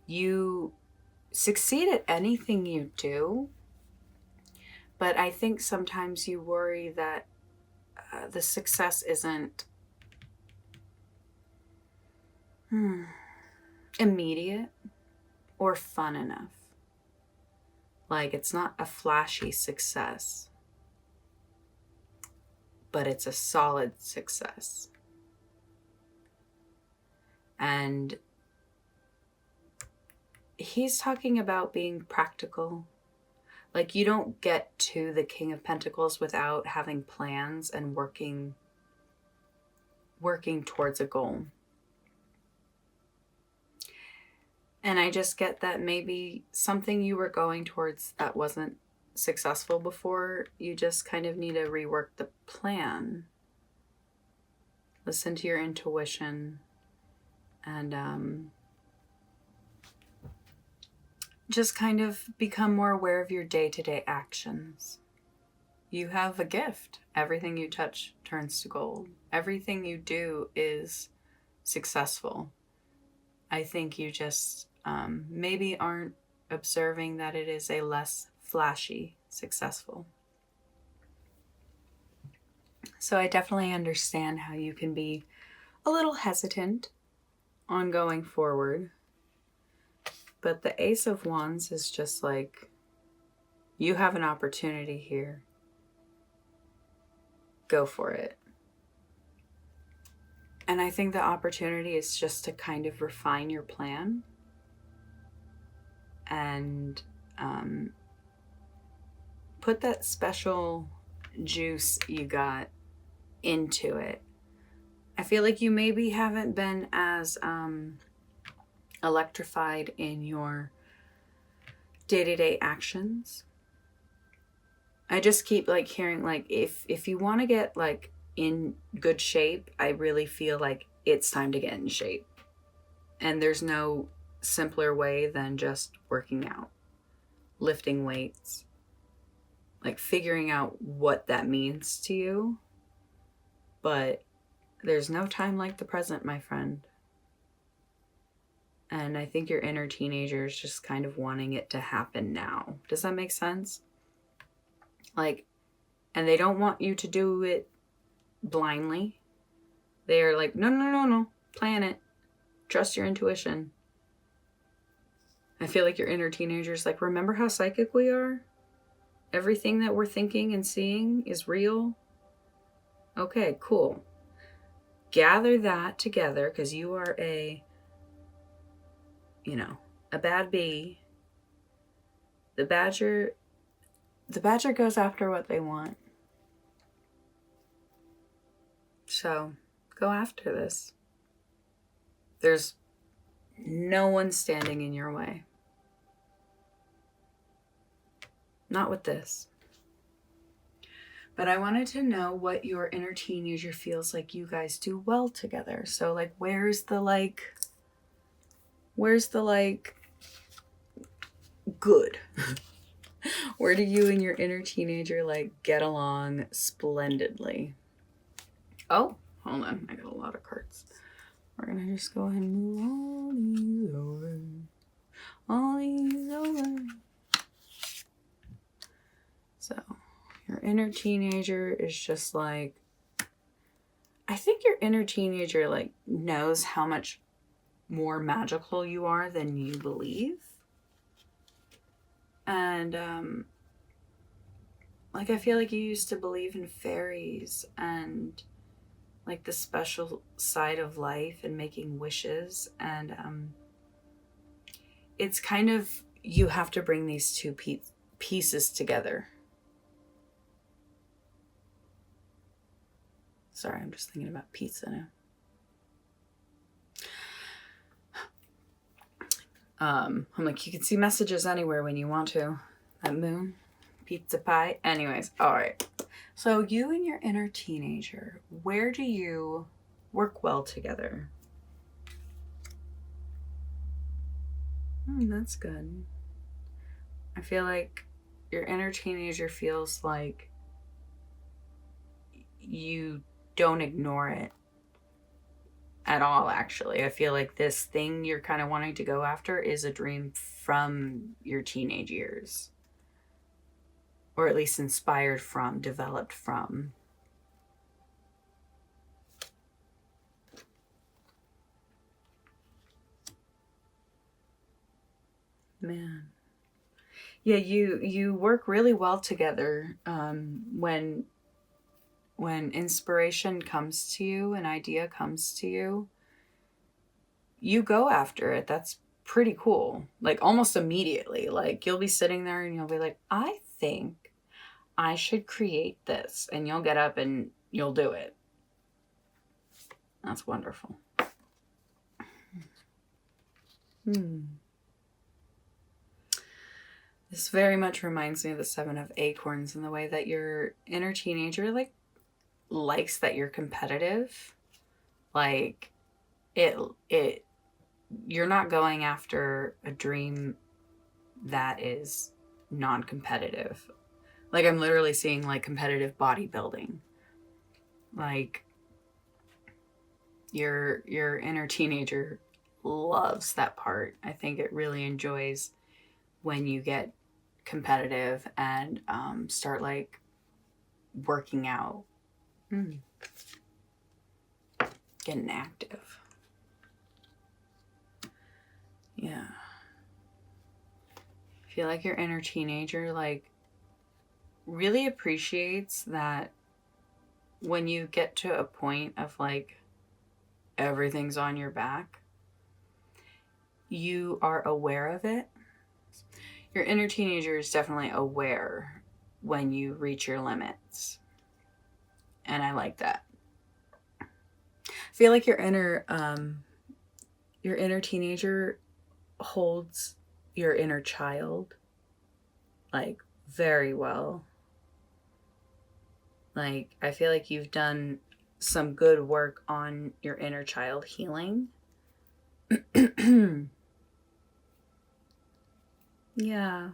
You succeed at anything you do, but I think sometimes you worry that the success isn't immediate or fun enough. Like, it's not a flashy success, but it's a solid success. And he's talking about being practical. Like, you don't get to the King of Pentacles without having plans and working towards a goal. And I just get that maybe something you were going towards that wasn't successful before, you just kind of need to rework the plan. Listen to your intuition and just kind of become more aware of your day-to-day actions. You have a gift. Everything you touch turns to gold. Everything you do is successful. I think you just maybe aren't observing that it is a less flashy successful. So I definitely understand how you can be a little hesitant on going forward. But the Ace of Wands is just like, you have an opportunity here. Go for it. And I think the opportunity is just to kind of refine your plan and put that special juice you got into it. I feel like you maybe haven't been as electrified in your day-to-day actions. I just keep like hearing like if you want to get like in good shape, I really feel like it's time to get in shape. And there's no simpler way than just working out, lifting weights, like figuring out what that means to you. But there's no time like the present, my friend. And I think your inner teenager is just kind of wanting it to happen now. Does that make sense? Like, and they don't want you to do it blindly. They're like, no, plan it. Trust your intuition. I feel like your inner teenager is like, remember how psychic we are? Everything that we're thinking and seeing is real. Okay, cool. Gather that together, because you are a bad bee. The badger goes after what they want. So go after this. There's no one standing in your way. Not with this. But I wanted to know what your inner teenager feels like you guys do well together. So like, where's the good? Where do you and your inner teenager like get along splendidly? Oh, hold on. I got a lot of cards. We're going to just go ahead and move all these over. All these over. So your inner teenager is just like, I think your inner teenager like knows how much more magical you are than you believe. And like I feel like you used to believe in fairies and like the special side of life and making wishes, and it's kind of, you have to bring these two pieces together. Sorry, I'm just thinking about pizza now. I'm like, you can see messages anywhere when you want to. That moon, pizza pie. Anyways, all right. So you and your inner teenager, where do you work well together? That's good. I feel like your inner teenager feels like you don't ignore it at all, actually. I feel like this thing you're kind of wanting to go after is a dream from your teenage years. Or at least inspired from, developed from. Man. Yeah, you work really well together when inspiration comes to you, an idea comes to you, you go after it. That's pretty cool. Like almost immediately. Like you'll be sitting there and you'll be like, I think I should create this. And you'll get up and you'll do it. That's wonderful. This very much reminds me of the Seven of Acorns in the way that your inner teenager like likes that you're competitive. Like it you're not going after a dream that is non-competitive. Like I'm literally seeing like competitive bodybuilding. Like your inner teenager loves that part. I think it really enjoys when you get competitive and start like working out. Getting active. Yeah. I feel like your inner teenager like really appreciates that when you get to a point of like everything's on your back, you are aware of it. Your inner teenager is definitely aware when you reach your limits. And I like that. I feel like your inner teenager holds your inner child like very well. Like I feel like you've done some good work on your inner child healing. Yeah.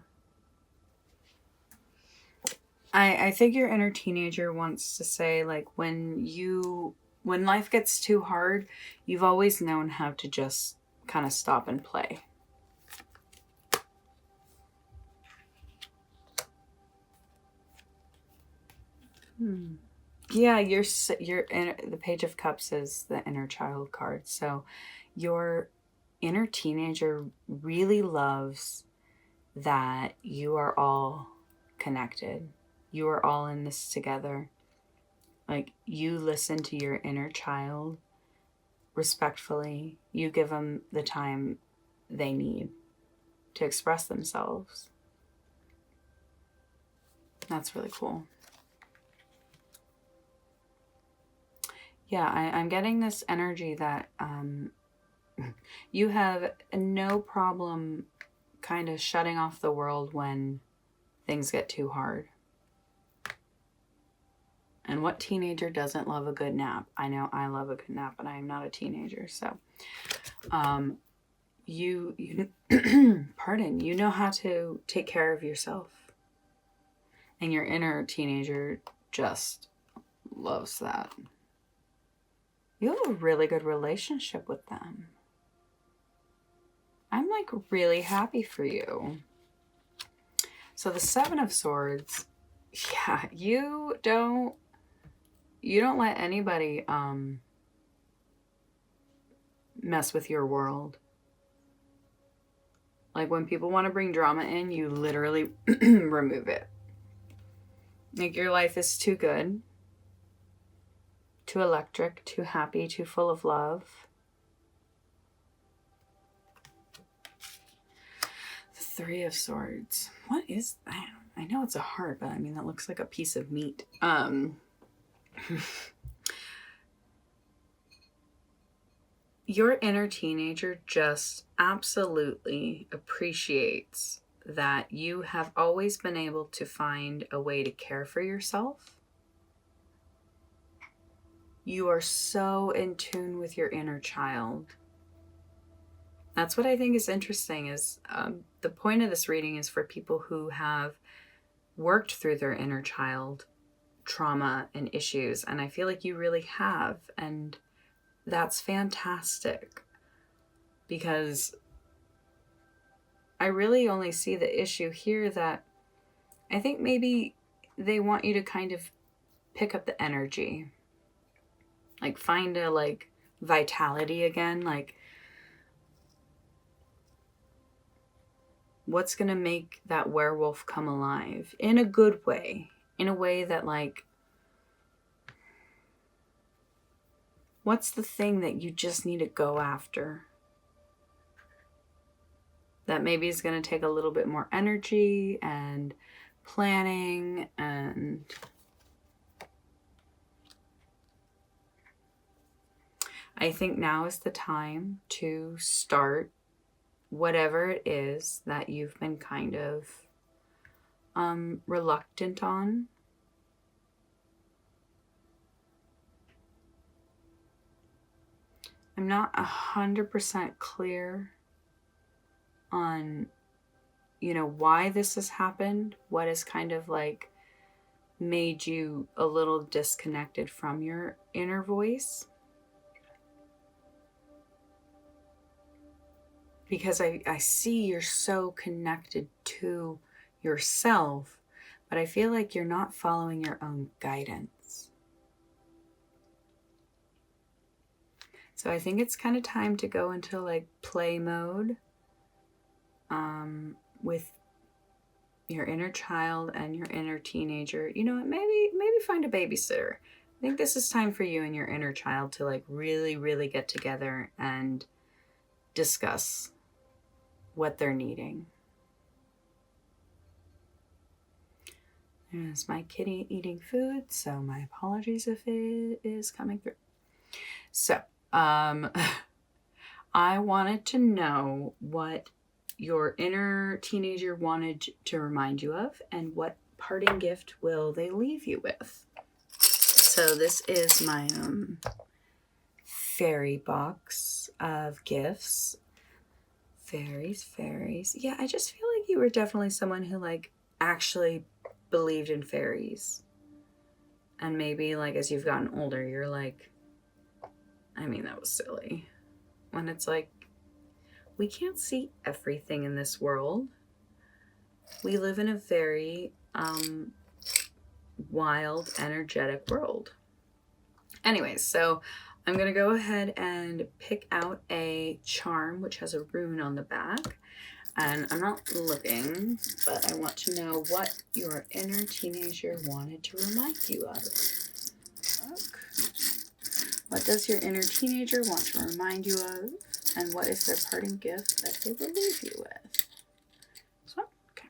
I think your inner teenager wants to say like when life gets too hard, you've always known how to just kind of stop and play. Yeah, the Page of Cups is the inner child card. So your inner teenager really loves that you are all connected. You are all in this together. Like you listen to your inner child respectfully. You give them the time they need to express themselves. That's really cool. Yeah, I'm getting this energy that you have no problem kind of shutting off the world when things get too hard. And what teenager doesn't love a good nap? I know I love a good nap, but I am not a teenager. So, you pardon, you know how to take care of yourself. And your inner teenager just loves that. You have a really good relationship with them. I'm like really happy for you. So the Seven of Swords, yeah, you don't let anybody mess with your world. Like when people want to bring drama in, you literally remove it. Like your life is too good, too electric, too happy, too full of love. The Three of Swords. What is that? I know it's a heart, but I mean, that looks like a piece of meat. Your inner teenager just absolutely appreciates that you have always been able to find a way to care for yourself. You are so in tune with your inner child. That's what I think is interesting is the point of this reading is for people who have worked through their inner child trauma and issues. And I feel like you really have. And that's fantastic. Because I really only see the issue here that I think maybe they want you to kind of pick up the energy. Like find a vitality again. Like what's going to make that werewolf come alive in a good way, in a way that what's the thing that you just need to go after? That maybe is going to take a little bit more energy and planning and I think now is the time to start whatever it is that you've been kind of reluctant on. I'm not 100% clear on, why this has happened, what has kind of made you a little disconnected from your inner voice. Because I see you're so connected to yourself, but I feel like you're not following your own guidance. So I think it's kind of time to go into play mode with your inner child and your inner teenager. Maybe find a babysitter. I think this is time for you and your inner child to really, really get together and discuss what they're needing. There's my kitty eating food, so my apologies if it is coming through. So, I wanted to know what your inner teenager wanted to remind you of and what parting gift will they leave you with. So this is my fairy box of gifts. Fairies. Yeah, I just feel like you were definitely someone who actually believed in fairies. And maybe as you've gotten older, you're that was silly. When it's we can't see everything in this world. We live in a very wild, energetic world. Anyways, so I'm going to go ahead and pick out a charm which has a rune on the back. And I'm not looking, but I want to know what your inner teenager wanted to remind you of. What does your inner teenager want to remind you of? And what is their parting gift that they will leave you with? So, okay.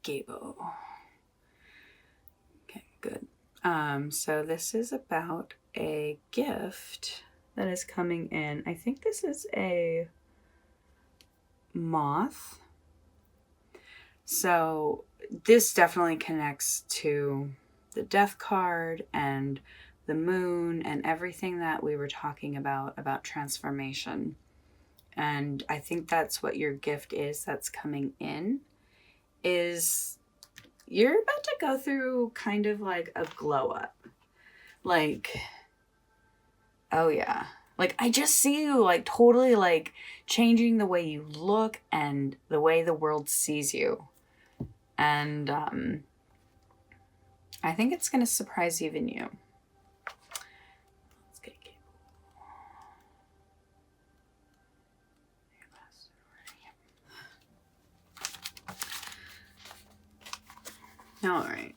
Gabo. Okay, good. So this is about a gift that is coming in. I think this is a moth. So this definitely connects to the death card and the moon and everything that we were talking about transformation. And I think that's what your gift is that's coming in, is you're about to go through kind of like a glow up. Like, oh yeah. Like, I just see you like totally like changing the way you look and the way the world sees you. And I think it's going to surprise even you. Let's get all right.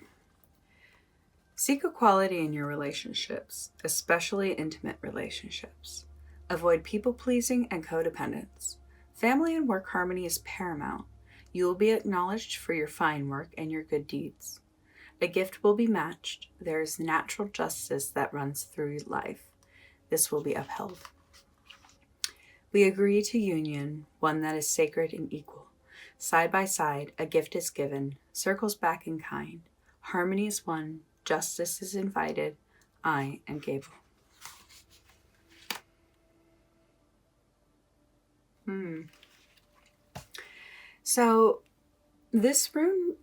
Seek equality in your relationships, especially intimate relationships. Avoid people-pleasing and codependence. Family and work harmony is paramount. You will be acknowledged for your fine work and your good deeds. A gift will be matched. There is natural justice that runs through life. This will be upheld. We agree to union, one that is sacred and equal. Side by side, a gift is given, circles back in kind. Harmony is won, justice is invited. I am Gable. So this rune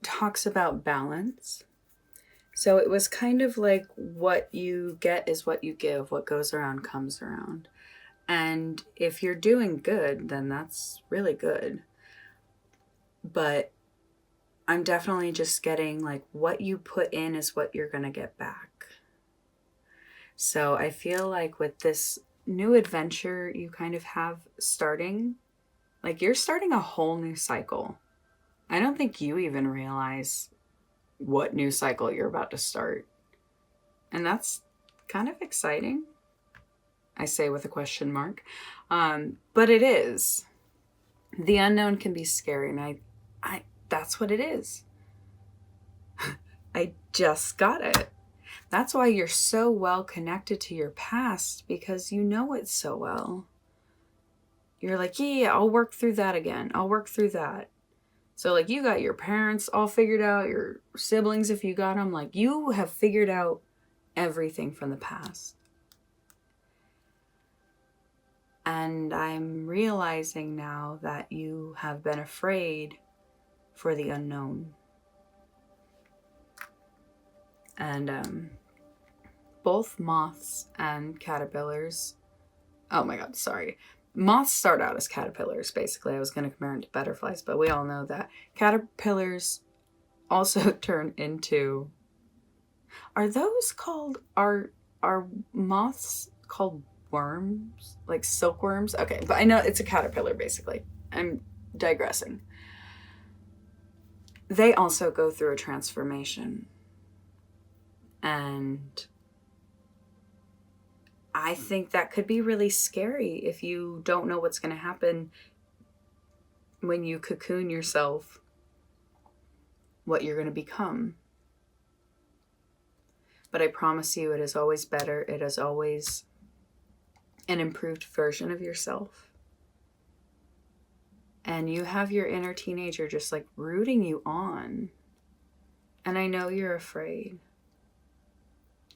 talks about balance. So it was kind of like what you get is what you give. What goes around comes around. And if you're doing good, then that's really good. But I'm definitely just getting like what you put in is what you're going to get back. So I feel like with this new adventure you kind of have starting, like you're starting a whole new cycle. I don't think you even realize what new cycle you're about to start. And that's kind of exciting. I say with a question mark. But it is. The unknown can be scary, and I that's what it is. I just got it. That's why you're so well connected to your past, because you know it so well. You're like, yeah, I'll work through that again. I'll work through that. So like you got your parents all figured out, your siblings if you got them, like you have figured out everything from the past. And I'm realizing now that you have been afraid for the unknown. And both moths and caterpillars, oh my god, sorry. Moths start out as caterpillars, basically. I was going to compare them to butterflies, but we all know that. Caterpillars also turn into... Are those called... Are moths called worms? Like silkworms? Okay, but I know it's a caterpillar, basically. I'm digressing. They also go through a transformation. And I think that could be really scary if you don't know what's going to happen when you cocoon yourself, what you're going to become. But I promise you, it is always better. It is always an improved version of yourself. And you have your inner teenager just like rooting you on. And I know you're afraid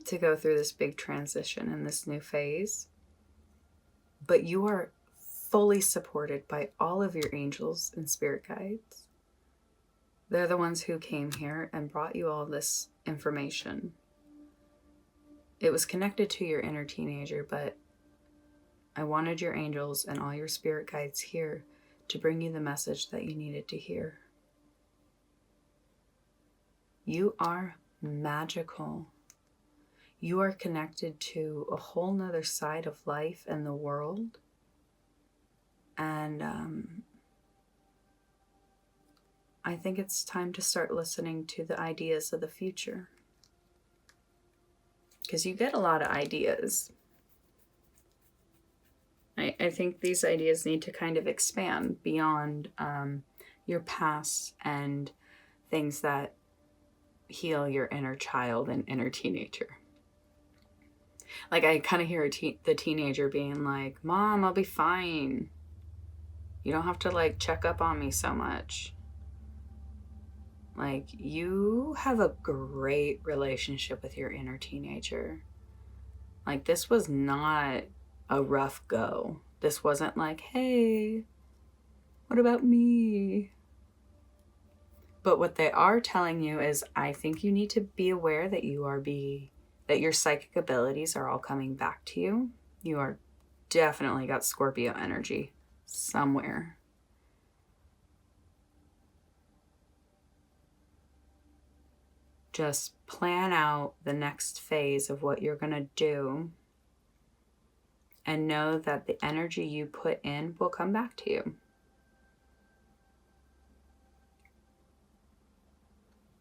to go through this big transition in this new phase, but you are fully supported by all of your angels and spirit guides. They're the ones who came here and brought you all this information. It was connected to your inner teenager, but I wanted your angels and all your spirit guides here to bring you the message that you needed to hear. You are magical. You are connected to a whole nother side of life and the world. And I think it's time to start listening to the ideas of the future. Because you get a lot of ideas. I think these ideas need to kind of expand beyond your past and things that heal your inner child and inner teenager. Like, I kind of hear the teenager being like, Mom, I'll be fine. You don't have to like check up on me so much. Like, you have a great relationship with your inner teenager. Like, this was not a rough go. This wasn't like, hey, what about me? But what they are telling you is, I think you need to be aware that that your psychic abilities are all coming back to you. You are definitely got Scorpio energy somewhere. Just plan out the next phase of what you're going to do and know that the energy you put in will come back to you.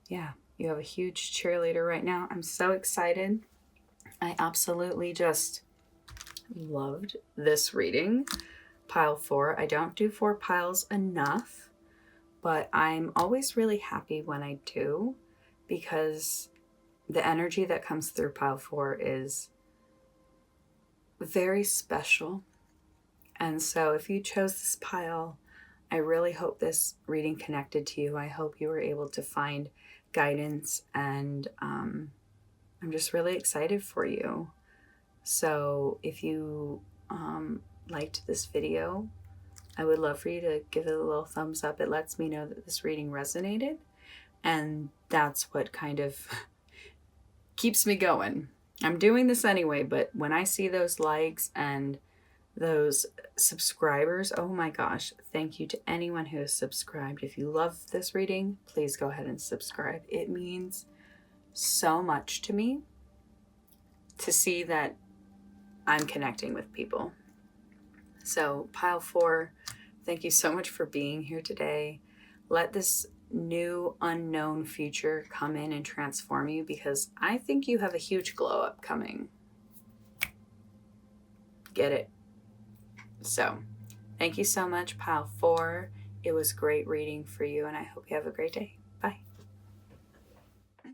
Yeah, you have a huge cheerleader right now. I'm so excited. I absolutely just loved this reading. Pile 4. I don't do 4 piles enough, but I'm always really happy when I do, because the energy that comes through pile 4 is very special. And so if you chose this pile, I really hope this reading connected to you. I hope you were able to find guidance, and I'm just really excited for you. So if you liked this video, I would love for you to give it a little thumbs up. It lets me know that this reading resonated, and that's what kind of keeps me going. I'm doing this anyway, but when I see those likes and those subscribers, oh my gosh, thank you to anyone who has subscribed. If you love this reading, please go ahead and subscribe. It means so much to me to see that I'm connecting with people. So pile 4, thank you so much for being here today. Let this new unknown future come in and transform you, because I think you have a huge glow up coming. Get it? So thank you so much, pile 4. It was great reading for you, and I hope you have a great day.